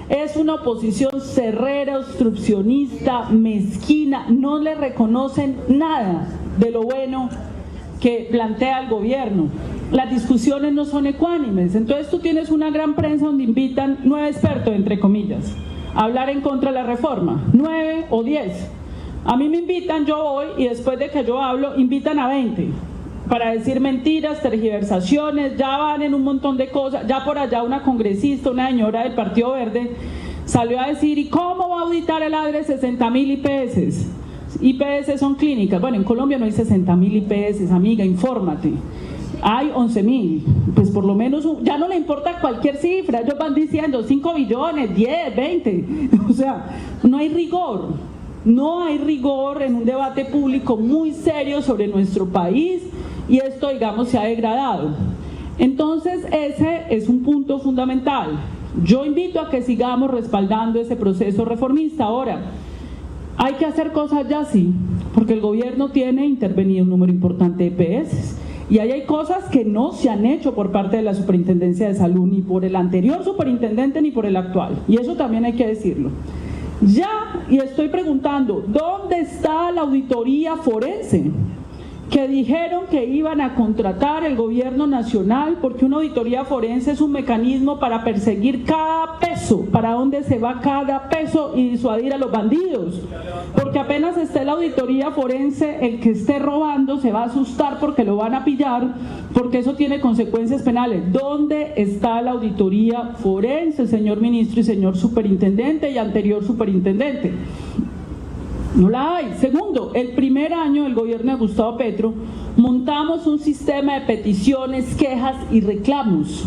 Es una oposición cerrera, obstruccionista, mezquina, no le reconocen nada de lo bueno que plantea el gobierno. Las discusiones no son ecuánimes, entonces tú tienes una gran prensa donde invitan 9 expertos, entre comillas, a hablar en contra de la reforma, 9 o 10. A mí me invitan, yo voy y después de que yo hablo, invitan a 20 para decir mentiras, tergiversaciones, ya van en un montón de cosas. Ya por allá una congresista, una señora del Partido Verde, salió a decir, ¿y cómo va a auditar el ADRE 60.000 IPS? IPS son clínicas. Bueno, en Colombia no hay 60.000 IPS, amiga, infórmate. Hay 11.000, pues por lo menos, ya no le importa cualquier cifra, ellos van diciendo 5 billones, 10, 20, o sea, no hay rigor. No hay rigor en un debate público muy serio sobre nuestro país y esto, digamos, se ha degradado. Entonces, ese es un punto fundamental. Yo invito a que sigamos respaldando ese proceso reformista. Ahora, hay que hacer cosas ya sí, porque el gobierno tiene intervenido un número importante de EPS y ahí hay cosas que no se han hecho por parte de la Superintendencia de Salud, ni por el anterior superintendente ni por el actual, y eso también hay que decirlo. Ya, y estoy preguntando, ¿dónde está la auditoría forense? Que dijeron que iban a contratar el gobierno nacional, porque una auditoría forense es un mecanismo para perseguir cada peso, para dónde se va cada peso y disuadir a los bandidos. Porque apenas esté la auditoría forense, el que esté robando se va a asustar porque lo van a pillar, porque eso tiene consecuencias penales. ¿Dónde está la auditoría forense, señor ministro y señor superintendente y anterior superintendente? No la hay. Segundo, el primer año del gobierno de Gustavo Petro montamos un sistema de peticiones, quejas y reclamos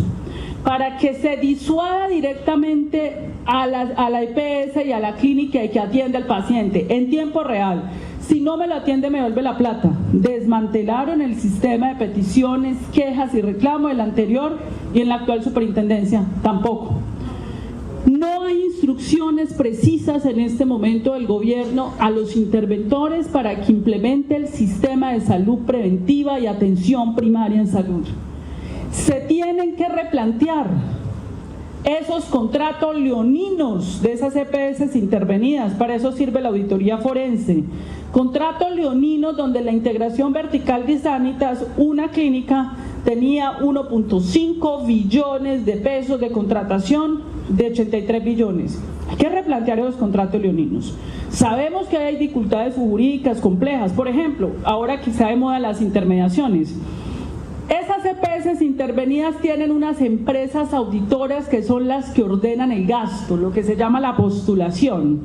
para que se disuada directamente a la EPS y a la clínica que atiende al paciente en tiempo real. Si no me lo atiende, me devuelve la plata. Desmantelaron el sistema de peticiones, quejas y reclamos del anterior y en la actual superintendencia tampoco. No hay instrucciones precisas en este momento del gobierno a los interventores para que implemente el sistema de salud preventiva y atención primaria en salud. Se tienen que replantear esos contratos leoninos de esas EPS intervenidas, para eso sirve la auditoría forense. Contratos leoninos donde la integración vertical de Sanitas, una clínica, tenía 1.5 billones de pesos de contratación de 83 billones. Hay que replantear esos contratos leoninos. Sabemos que hay dificultades jurídicas complejas, por ejemplo, ahora que está de moda las intermediaciones. Esas EPS intervenidas tienen unas empresas auditoras que son las que ordenan el gasto, lo que se llama la postulación.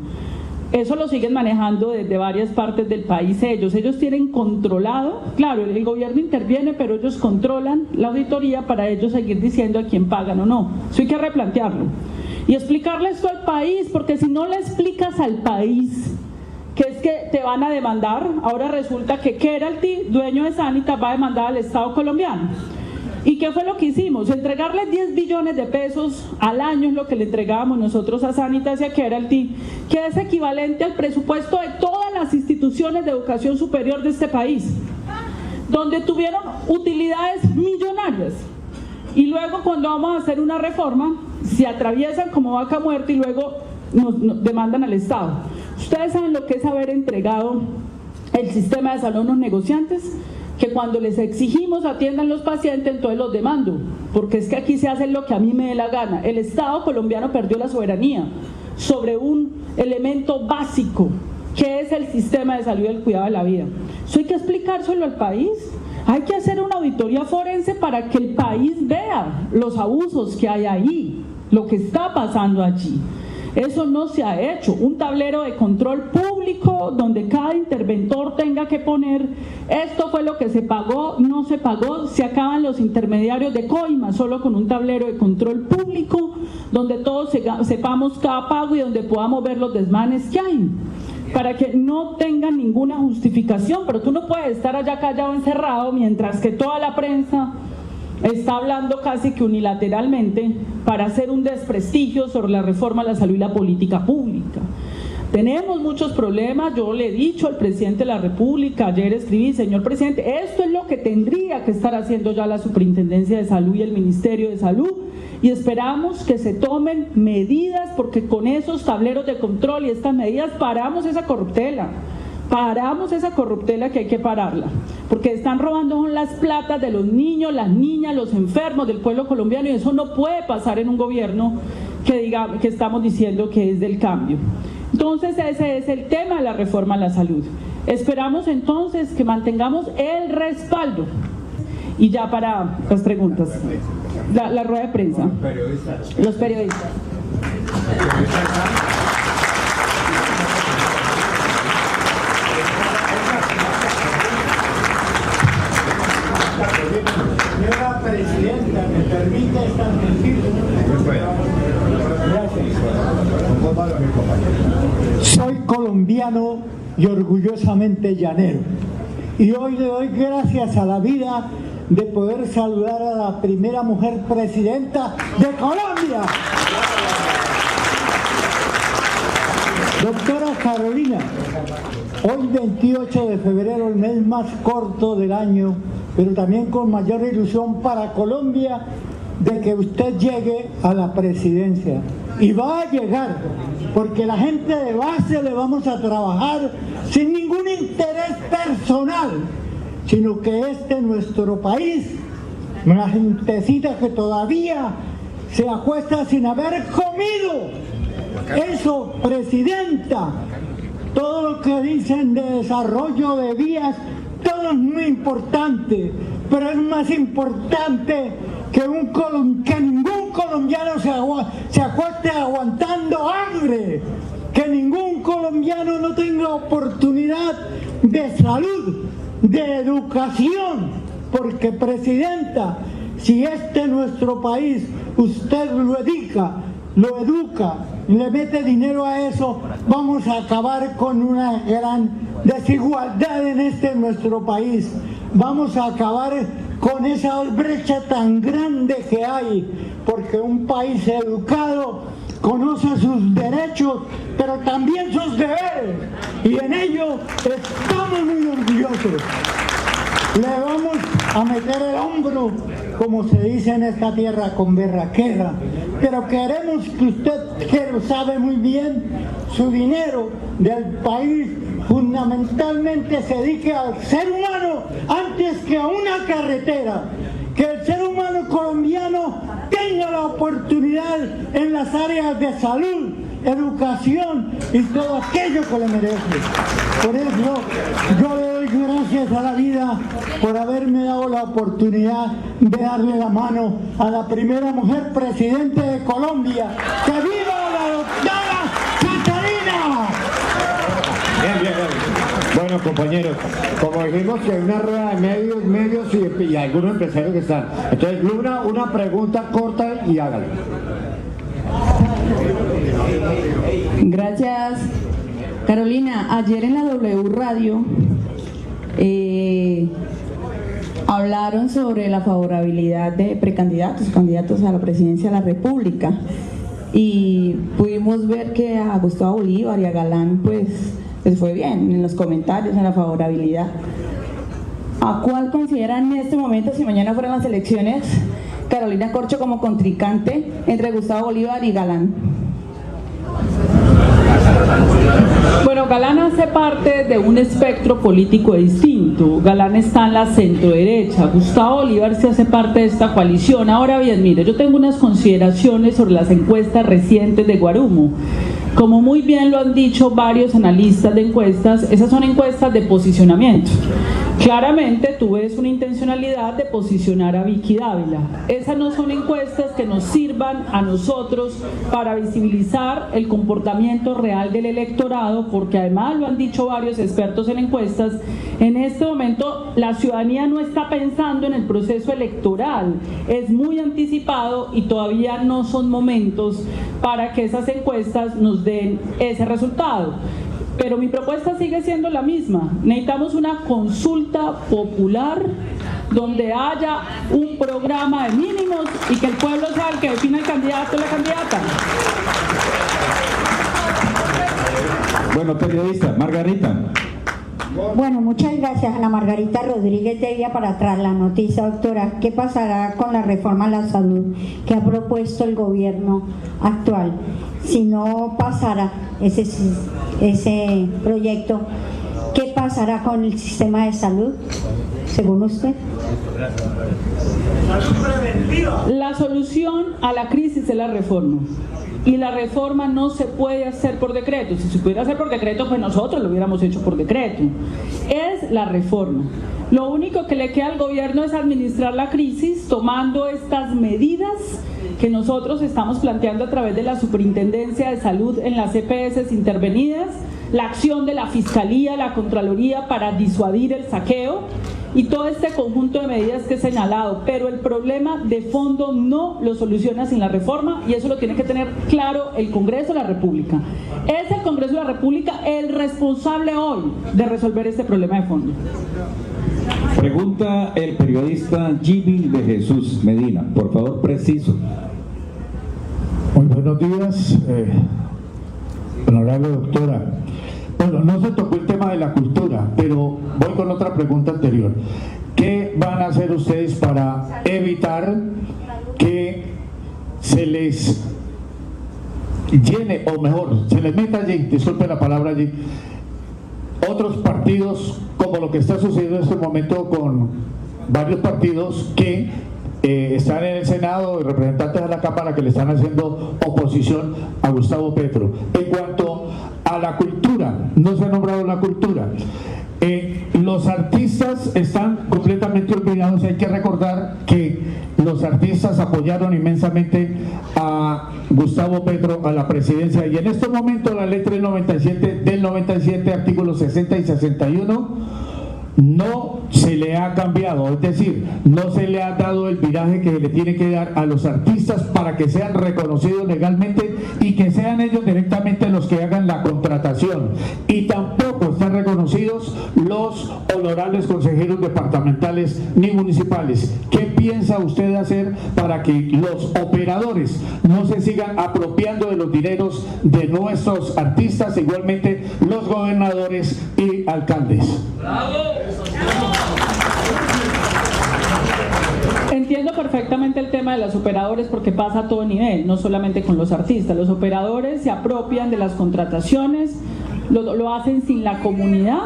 Eso lo siguen manejando desde varias partes del país ellos. Ellos tienen controlado, claro, el gobierno interviene, pero ellos controlan la auditoría para ellos seguir diciendo a quién pagan o no. Eso hay que replantearlo. Y explicarle esto al país, porque si no le explicas al país que es que te van a demandar, ahora resulta que Keralty, dueño de Sanitas, va a demandar al Estado colombiano. ¿Y qué fue lo que hicimos? Entregarles 10 billones de pesos al año es lo que le entregábamos nosotros a Sanitas y a Keralty, que es equivalente al presupuesto de todas las instituciones de educación superior de este país, donde tuvieron utilidades millonarias. Y luego cuando vamos a hacer una reforma, se atraviesan como vaca muerta y luego nos demandan al Estado. Ustedes saben lo que es haber entregado el sistema de salud a unos negociantes, que cuando les exigimos atiendan los pacientes, entonces los demando, porque es que aquí se hace lo que a mí me dé la gana. El Estado colombiano perdió la soberanía sobre un elemento básico, que es el sistema de salud y el cuidado de la vida. Eso hay que explicárselo al país. Hay que hacer una auditoría forense para que el país vea los abusos que hay ahí, lo que está pasando allí. Eso no se ha hecho. Un tablero de control público donde cada interventor tenga que poner esto fue lo que se pagó, no se pagó, se acaban los intermediarios de coima, solo con un tablero de control público donde todos sepamos cada pago y donde podamos ver los desmanes que hay, para que no tengan ninguna justificación. Pero tú no puedes estar allá callado encerrado mientras que toda la prensa está hablando casi que unilateralmente para hacer un desprestigio sobre la reforma a la salud y la política pública. Tenemos muchos problemas. Yo le he dicho al presidente de la República, ayer escribí: señor presidente, esto es lo que tendría que estar haciendo ya la Superintendencia de Salud y el Ministerio de Salud, y esperamos que se tomen medidas, porque con esos tableros de control y estas medidas paramos esa corruptela que hay que pararla, porque están robando las platas de los niños, las niñas, los enfermos del pueblo colombiano, y eso no puede pasar en un gobierno que estamos diciendo que es del cambio. Entonces ese es el tema de la reforma a la salud. Esperamos entonces que mantengamos el respaldo. Y ya para las preguntas, la rueda de prensa, los periodistas. Señora Presidenta, ¿me permite estar tranquilo? Gracias. Soy colombiano y orgullosamente llanero. Y hoy le doy gracias a la vida de poder saludar a la primera mujer presidenta de Colombia. Doctora Carolina, hoy 28 de febrero, el mes más corto del año, pero también con mayor ilusión para Colombia de que usted llegue a la presidencia. Y va a llegar, porque la gente de base le vamos a trabajar sin ningún interés personal, sino que nuestro país, una gentecita que todavía se acuesta sin haber comido. Eso, presidenta, todo lo que dicen de desarrollo de vías, todo es muy importante, pero es más importante que ningún colombiano se acueste aguantando hambre, que ningún colombiano no tenga oportunidad de salud, de educación, porque presidenta, si nuestro país usted lo educa, le mete dinero a eso, vamos a acabar con una gran desigualdad en nuestro país. Vamos a acabar con esa brecha tan grande que hay, porque un país educado conoce sus derechos, pero también sus deberes, y en ello estamos muy orgullosos. Le vamos a meter el hombro, como se dice en esta tierra, con berraquera, pero queremos que usted, que lo sabe muy bien, su dinero del país fundamentalmente se dedique al ser humano antes que a una carretera, que el ser humano colombiano tenga la oportunidad en las áreas de salud, educación y todo aquello que le merece. Por eso yo le doy gracias a la vida por haberme dado la oportunidad de darle la mano a la primera mujer presidente de Colombia. ¡Que viva la doctora Catalina! Bien. Bueno, compañeros, como dijimos que hay una rueda de medios y algunos empresarios que están. Entonces, una pregunta corta y hágalo. Gracias, Carolina. Ayer en la W Radio hablaron sobre la favorabilidad de candidatos a la presidencia de la República, y pudimos ver que a Gustavo Bolívar y a Galán pues les fue bien en los comentarios, en la favorabilidad. ¿A cuál consideran en este momento, si mañana fueran las elecciones, Carolina Corcho como contrincante entre Gustavo Bolívar y Galán? Bueno, Galán hace parte de un espectro político distinto. Galán está en la centroderecha. Gustavo Bolívar se hace parte de esta coalición. Ahora bien, mire, yo tengo unas consideraciones sobre las encuestas recientes de Guarumo. Como muy bien lo han dicho varios analistas de encuestas, esas son encuestas de posicionamiento. Claramente tú ves una intencionalidad de posicionar a Vicky Dávila. Esas no son encuestas que nos sirvan a nosotros para visibilizar el comportamiento real del electorado, porque además lo han dicho varios expertos en encuestas, en este momento la ciudadanía no está pensando en el proceso electoral, es muy anticipado y todavía no son momentos para que esas encuestas nos den ese resultado. Pero mi propuesta sigue siendo la misma. Necesitamos una consulta popular donde haya un programa de mínimos y que el pueblo sea el que defina el candidato o la candidata. Bueno, periodista, Margarita. Bueno, muchas gracias. Ana Margarita Rodríguez de Villa para atrás la noticia, doctora. ¿Qué pasará con la reforma a la salud que ha propuesto el gobierno actual? Si no pasara ese proyecto, ¿qué pasará con el sistema de salud, según usted? La solución a la crisis es la reforma. Y la reforma no se puede hacer por decreto. Si se pudiera hacer por decreto, pues nosotros lo hubiéramos hecho por decreto. Es la reforma. Lo único que le queda al gobierno es administrar la crisis tomando estas medidas que nosotros estamos planteando a través de la Superintendencia de Salud en las EPS intervenidas, la acción de la Fiscalía, la Contraloría para disuadir el saqueo y todo este conjunto de medidas que he señalado, pero el problema de fondo no lo soluciona sin la reforma y eso lo tiene que tener claro el Congreso de la República. Es el Congreso de la República el responsable hoy de resolver este problema de fondo. Pregunta el periodista Jimmy de Jesús Medina, por favor, preciso. Muy buenos días, honorable doctora. Bueno, no se tocó el tema de la cultura, pero voy con otra pregunta anterior. ¿Qué van a hacer ustedes para evitar que se les llene, o mejor, se les meta allí, disculpe la palabra allí, otros partidos, como lo que está sucediendo en este momento con varios partidos que están en el Senado y representantes de la Cámara que le están haciendo oposición a Gustavo Petro? En cuanto a la cultura, no se ha nombrado la cultura. Los artistas están completamente olvidados y hay que recordar que los artistas apoyaron inmensamente a Gustavo Petro a la presidencia y en este momento la ley 397 del 97, artículos 60 y 61, no se le ha cambiado, es decir, no se le ha dado el viraje que le tiene que dar a los artistas para que sean reconocidos legalmente y que sean ellos directamente los que hagan la contratación. Y tampoco están reconocidos los honorables consejeros departamentales ni municipales. ¿Qué piensa usted hacer para que los operadores no se sigan apropiando de los dineros de nuestros artistas, igualmente los gobernadores y alcaldes? Entiendo perfectamente el tema de los operadores porque pasa a todo nivel, no solamente con los artistas. Los operadores se apropian de las contrataciones, lo hacen sin la comunidad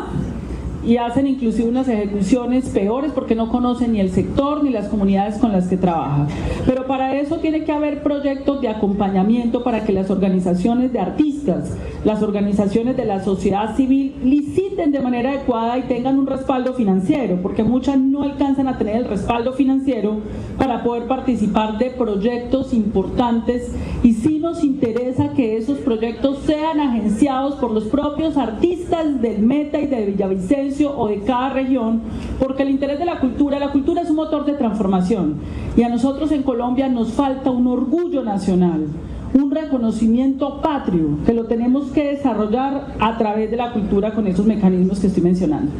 y hacen inclusive unas ejecuciones peores porque no conocen ni el sector ni las comunidades con las que trabajan. Pero para eso tiene que haber proyectos de acompañamiento para que las organizaciones de artistas, las organizaciones de la sociedad civil liciten de manera adecuada y tengan un respaldo financiero, porque muchas no alcanzan a tener el respaldo financiero para poder participar de proyectos importantes y sí nos interesa que esos proyectos sean agenciados por los propios artistas del Meta y de Villavicencio o de cada región, porque el interés de la cultura es un motor de transformación y a nosotros en Colombia nos falta un orgullo nacional, un reconocimiento patrio que lo tenemos que desarrollar a través de la cultura con esos mecanismos que estoy mencionando.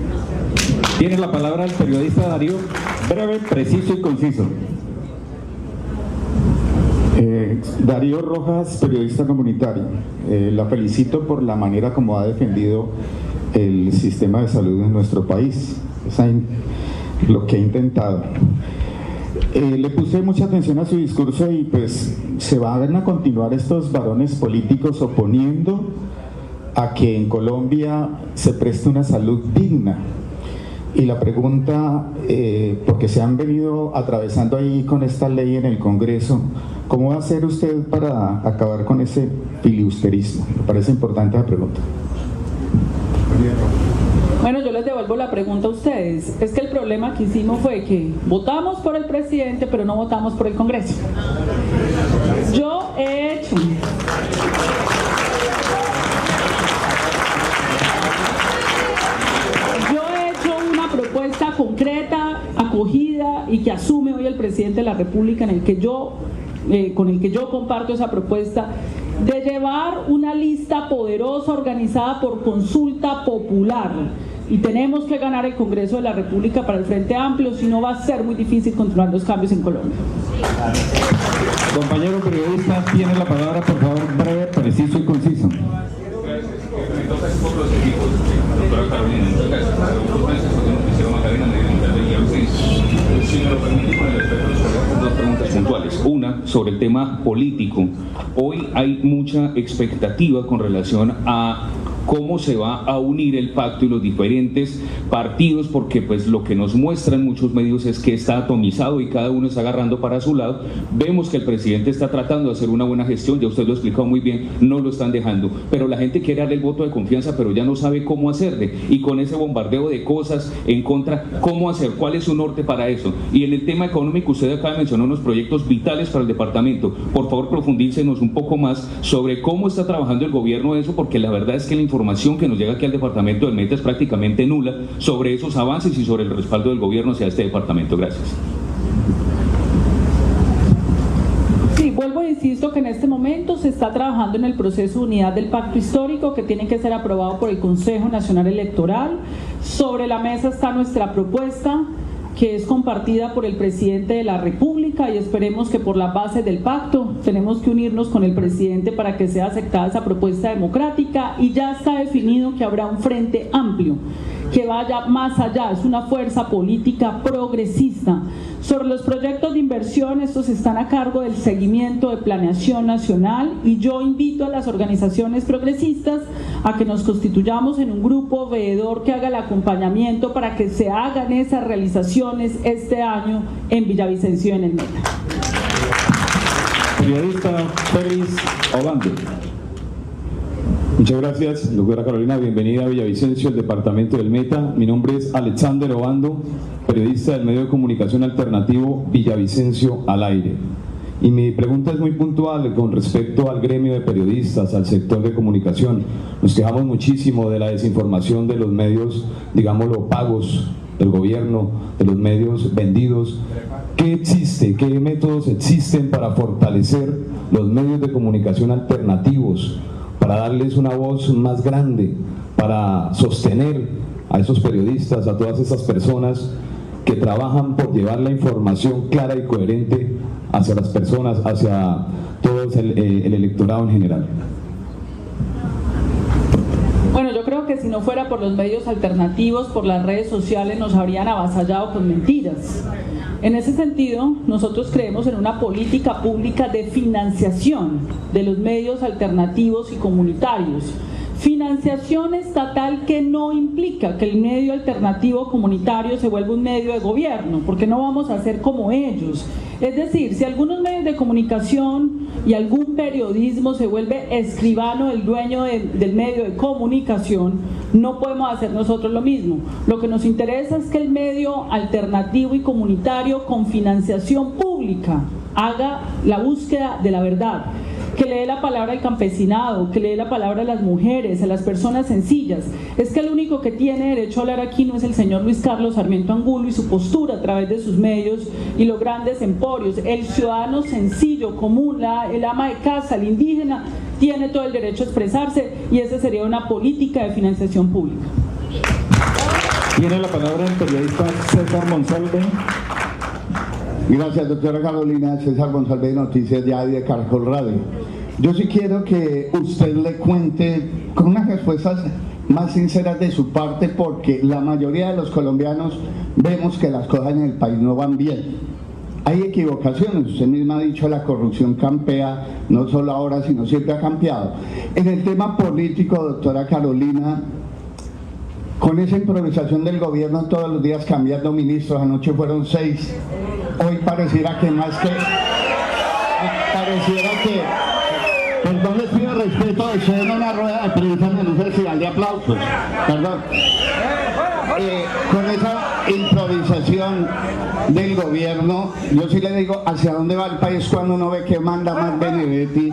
Tiene la palabra el periodista Darío, breve, preciso y conciso. Darío Rojas, periodista comunitario. La felicito por la manera como ha defendido el sistema de salud en nuestro país, lo que ha intentado. Le puse mucha atención a su discurso y pues se van a continuar estos varones políticos oponiendo a que en Colombia se preste una salud digna. Y la pregunta, porque que se han venido atravesando ahí con esta ley en el Congreso, ¿cómo va a hacer usted para acabar con ese filibusterismo? Me parece importante la pregunta. Bueno, yo les devuelvo la pregunta a ustedes. Es que el problema que hicimos fue que votamos por el presidente, pero no votamos por el Congreso. Yo he hecho una propuesta concreta, acogida y que asume hoy el presidente de la República, con el que yo comparto esa propuesta, de llevar una lista poderosa organizada por consulta popular. Y tenemos que ganar el Congreso de la República para el Frente Amplio, si no va a ser muy difícil continuar los cambios en Colombia. Compañero periodista, tiene la palabra, por favor, breve, preciso y conciso. Si me lo permite, con el respeto, dos preguntas puntuales. Una, sobre el tema político. Hoy hay mucha expectativa con relación a cómo se va a unir el pacto y los diferentes partidos, porque pues lo que nos muestran muchos medios es que está atomizado y cada uno está agarrando para su lado. Vemos que el presidente está tratando de hacer una buena gestión, ya usted lo ha explicado muy bien, no lo están dejando, pero la gente quiere darle el voto de confianza, pero ya no sabe cómo hacerle, y con ese bombardeo de cosas en contra, ¿cómo hacer? ¿Cuál es su norte para eso? Y en el tema económico, usted acaba de mencionar unos proyectos vitales para el departamento. Por favor, profundícenos un poco más sobre cómo está trabajando el gobierno eso, porque la verdad es que la información que nos llega aquí al departamento del Meta es prácticamente nula sobre esos avances y sobre el respaldo del gobierno hacia este departamento. Gracias. Sí, vuelvo e insisto que en este momento se está trabajando en el proceso de unidad del pacto histórico que tiene que ser aprobado por el Consejo Nacional Electoral. Sobre la mesa está nuestra propuesta, que es compartida por el presidente de la República, y esperemos que por la base del pacto tenemos que unirnos con el presidente para que sea aceptada esa propuesta democrática, y ya está definido que habrá un frente amplio que vaya más allá, es una fuerza política progresista. Sobre los proyectos de inversión, estos están a cargo del seguimiento de planeación nacional, y yo invito a las organizaciones progresistas a que nos constituyamos en un grupo veedor que haga el acompañamiento para que se hagan esas realizaciones este año en Villavicencio y en el Meta. Periodista Félix Obando. Muchas gracias, doctora Carolina. Bienvenida a Villavicencio, el departamento del Meta. Mi nombre es Alexander Obando, periodista del medio de comunicación alternativo Villavicencio al Aire. Y mi pregunta es muy puntual con respecto al gremio de periodistas, al sector de comunicación. Nos quejamos muchísimo de la desinformación de los medios, digámoslo, pagos del gobierno, de los medios vendidos. ¿Qué existe? ¿Qué métodos existen para fortalecer los medios de comunicación alternativos, para darles una voz más grande, para sostener a esos periodistas, a todas esas personas que trabajan por llevar la información clara y coherente hacia las personas, hacia todo el electorado en general? Bueno, yo creo que si no fuera por los medios alternativos, por las redes sociales, nos habrían avasallado con mentiras. En ese sentido, nosotros creemos en una política pública de financiación de los medios alternativos y comunitarios. Financiación estatal que no implica que el medio alternativo comunitario se vuelva un medio de gobierno, porque no vamos a ser como ellos. Es decir, si algunos medios de comunicación y algún periodismo se vuelve escribano del dueño del medio de comunicación, no podemos hacer nosotros lo mismo. Lo que nos interesa es que el medio alternativo y comunitario con financiación pública haga la búsqueda de la verdad, que le dé la palabra al campesinado, que le dé la palabra a las mujeres, a las personas sencillas. Es que el único que tiene derecho a hablar aquí no es el señor Luis Carlos Sarmiento Angulo y su postura a través de sus medios y los grandes emporios. El ciudadano sencillo, común, el ama de casa, el indígena, tiene todo el derecho a expresarse, y esa sería una política de financiación pública. Tiene la palabra el periodista César Monsalve. Gracias, doctora Carolina. César Monsalve, de Noticias Ya y de Caracol Radio. Yo sí quiero que usted le cuente con unas respuestas más sinceras de su parte, porque la mayoría de los colombianos vemos que las cosas en el país no van bien. Hay equivocaciones, usted misma ha dicho, la corrupción campea, no solo ahora, sino siempre ha campeado. En el tema político, doctora Carolina, con esa improvisación del gobierno todos los días cambiando ministros, anoche fueron 6, hoy pareciera que perdón, les pido respeto, estoy en una rueda de prensa en un festival de aplausos, perdón. Con esa improvisación del gobierno, yo sí le digo, ¿hacia dónde va el país cuando uno ve que manda más Benedetti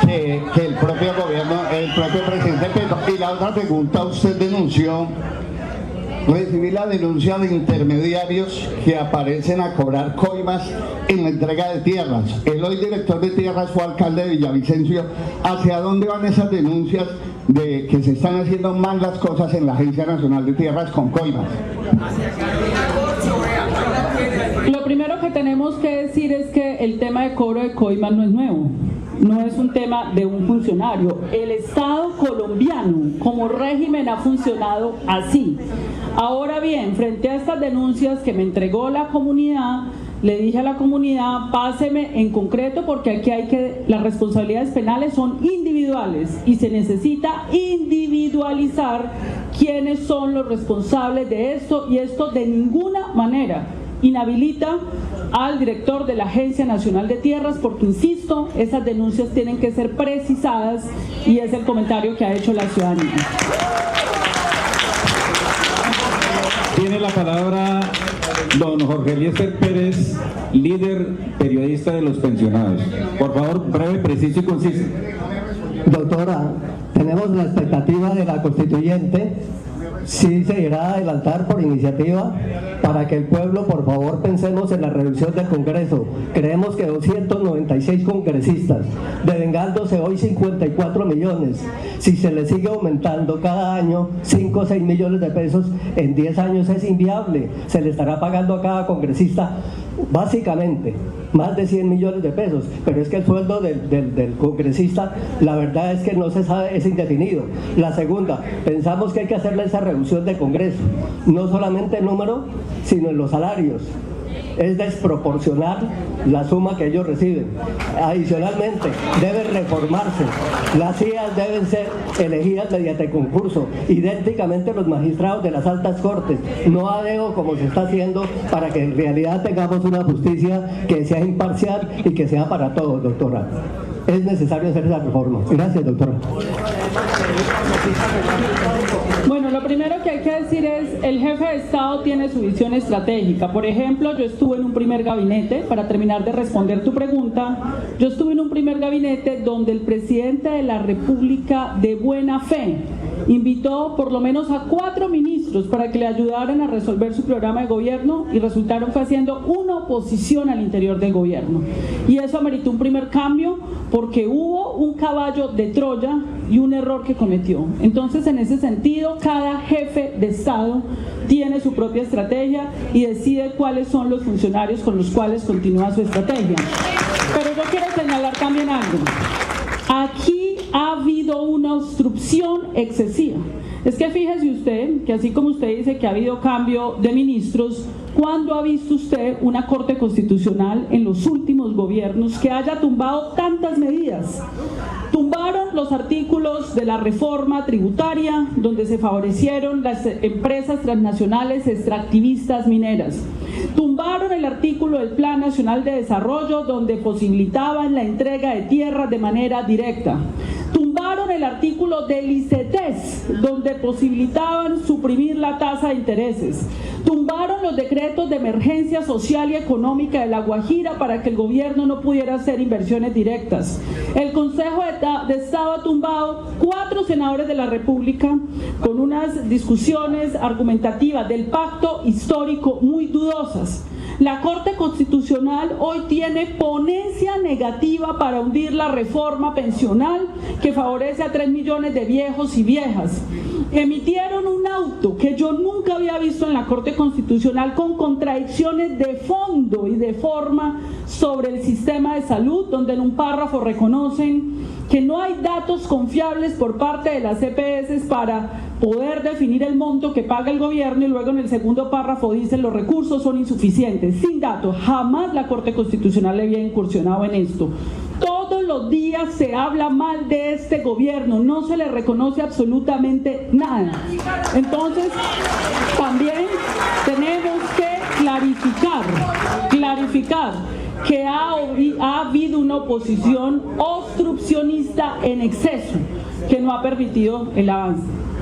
que el propio gobierno, el propio presidente Petro? Y la otra pregunta, usted denunció, recibí la denuncia de intermediarios que aparecen a cobrar coimas en la entrega de tierras. El hoy director de tierras fue alcalde de Villavicencio. ¿Hacia dónde van esas denuncias de que se están haciendo mal las cosas en la Agencia Nacional de Tierras con coimas? Lo primero que tenemos que decir es que el tema de cobro de coimas no es nuevo. No es un tema de un funcionario. El Estado colombiano como régimen ha funcionado así. Ahora bien, frente a estas denuncias que me entregó la comunidad, le dije a la comunidad, páseme en concreto, porque aquí las responsabilidades penales son individuales y se necesita individualizar quiénes son los responsables de esto, y esto de ninguna manera inhabilita al director de la Agencia Nacional de Tierras, porque insisto, esas denuncias tienen que ser precisadas y es el comentario que ha hecho la ciudadanía. Tiene la palabra don Jorge Eliezer Pérez, líder periodista de los pensionados. Por favor, breve, preciso y conciso. Doctora, tenemos la expectativa de la constituyente, si se irá a adelantar por iniciativa, para que el pueblo, por favor, pensemos en la reducción del Congreso. Creemos que 296 congresistas, devengándose hoy 54 millones, si se le sigue aumentando cada año 5 o 6 millones de pesos, en 10 años es inviable. Se le estará pagando a cada congresista básicamente más de 100 millones de pesos, pero es que el sueldo del congresista, la verdad es que no se sabe, es indefinido. La segunda, pensamos que hay que hacerle esa reducción de Congreso, no solamente el número, sino en los salarios. Es desproporcional la suma que ellos reciben. Adicionalmente, debe reformarse. Las CIAs deben ser elegidas mediante concurso, idénticamente los magistrados de las altas cortes, no a dedo como se está haciendo, para que en realidad tengamos una justicia que sea imparcial y que sea para todos, doctora. Es necesario hacer esa reforma. Gracias, doctora. Bueno, lo primero que hay que decir es, el jefe de Estado tiene su visión estratégica. Por ejemplo, yo estuve en un primer gabinete, para terminar de responder tu pregunta, yo estuve en un primer gabinete donde el presidente de la República, de buena fe, invitó por lo menos a 4 ministros para que le ayudaran a resolver su programa de gobierno, y resultaron haciendo una oposición al interior del gobierno. Y eso ameritó un primer cambio, porque hubo un caballo de Troya y un error que cometió. Entonces, en ese sentido, cada jefe de Estado tiene su propia estrategia y decide cuáles son los funcionarios con los cuales continúa su estrategia. Pero yo quiero señalar también algo. Aquí ha habido una obstrucción excesiva. Es que fíjese usted que, así como usted dice que ha habido cambio de ministros, ¿cuándo ha visto usted una Corte Constitucional en los últimos gobiernos que haya tumbado tantas medidas? Tumbaron los artículos de la reforma tributaria, donde se favorecieron las empresas transnacionales extractivistas mineras. Tumbaron el artículo del Plan Nacional de Desarrollo, donde posibilitaban la entrega de tierras de manera directa. Tumbaron el artículo del ICETEX, donde posibilitaban suprimir la tasa de intereses. Tumbaron los decretos de emergencia social y económica de La Guajira para que el gobierno no pudiera hacer inversiones directas. El Consejo de Estado ha tumbado 4 senadores de la República con unas discusiones argumentativas del pacto histórico muy dudosas. La Corte Constitucional hoy tiene ponencia negativa para hundir la reforma pensional que favorece a 3 millones de viejos y viejas. Emitieron un auto que yo nunca había visto en la Corte Constitucional, con contradicciones de fondo y de forma sobre el sistema de salud, donde en un párrafo reconocen que no hay datos confiables por parte de las EPS para poder definir el monto que paga el gobierno, y luego en el segundo párrafo dicen los recursos son insuficientes, sin datos. Jamás la Corte Constitucional le había incursionado en esto. Todos los días se habla mal de este gobierno, no se le reconoce absolutamente nada. Entonces, también tenemos que clarificar que ha habido una oposición obstruccionista en exceso que no ha permitido el avance.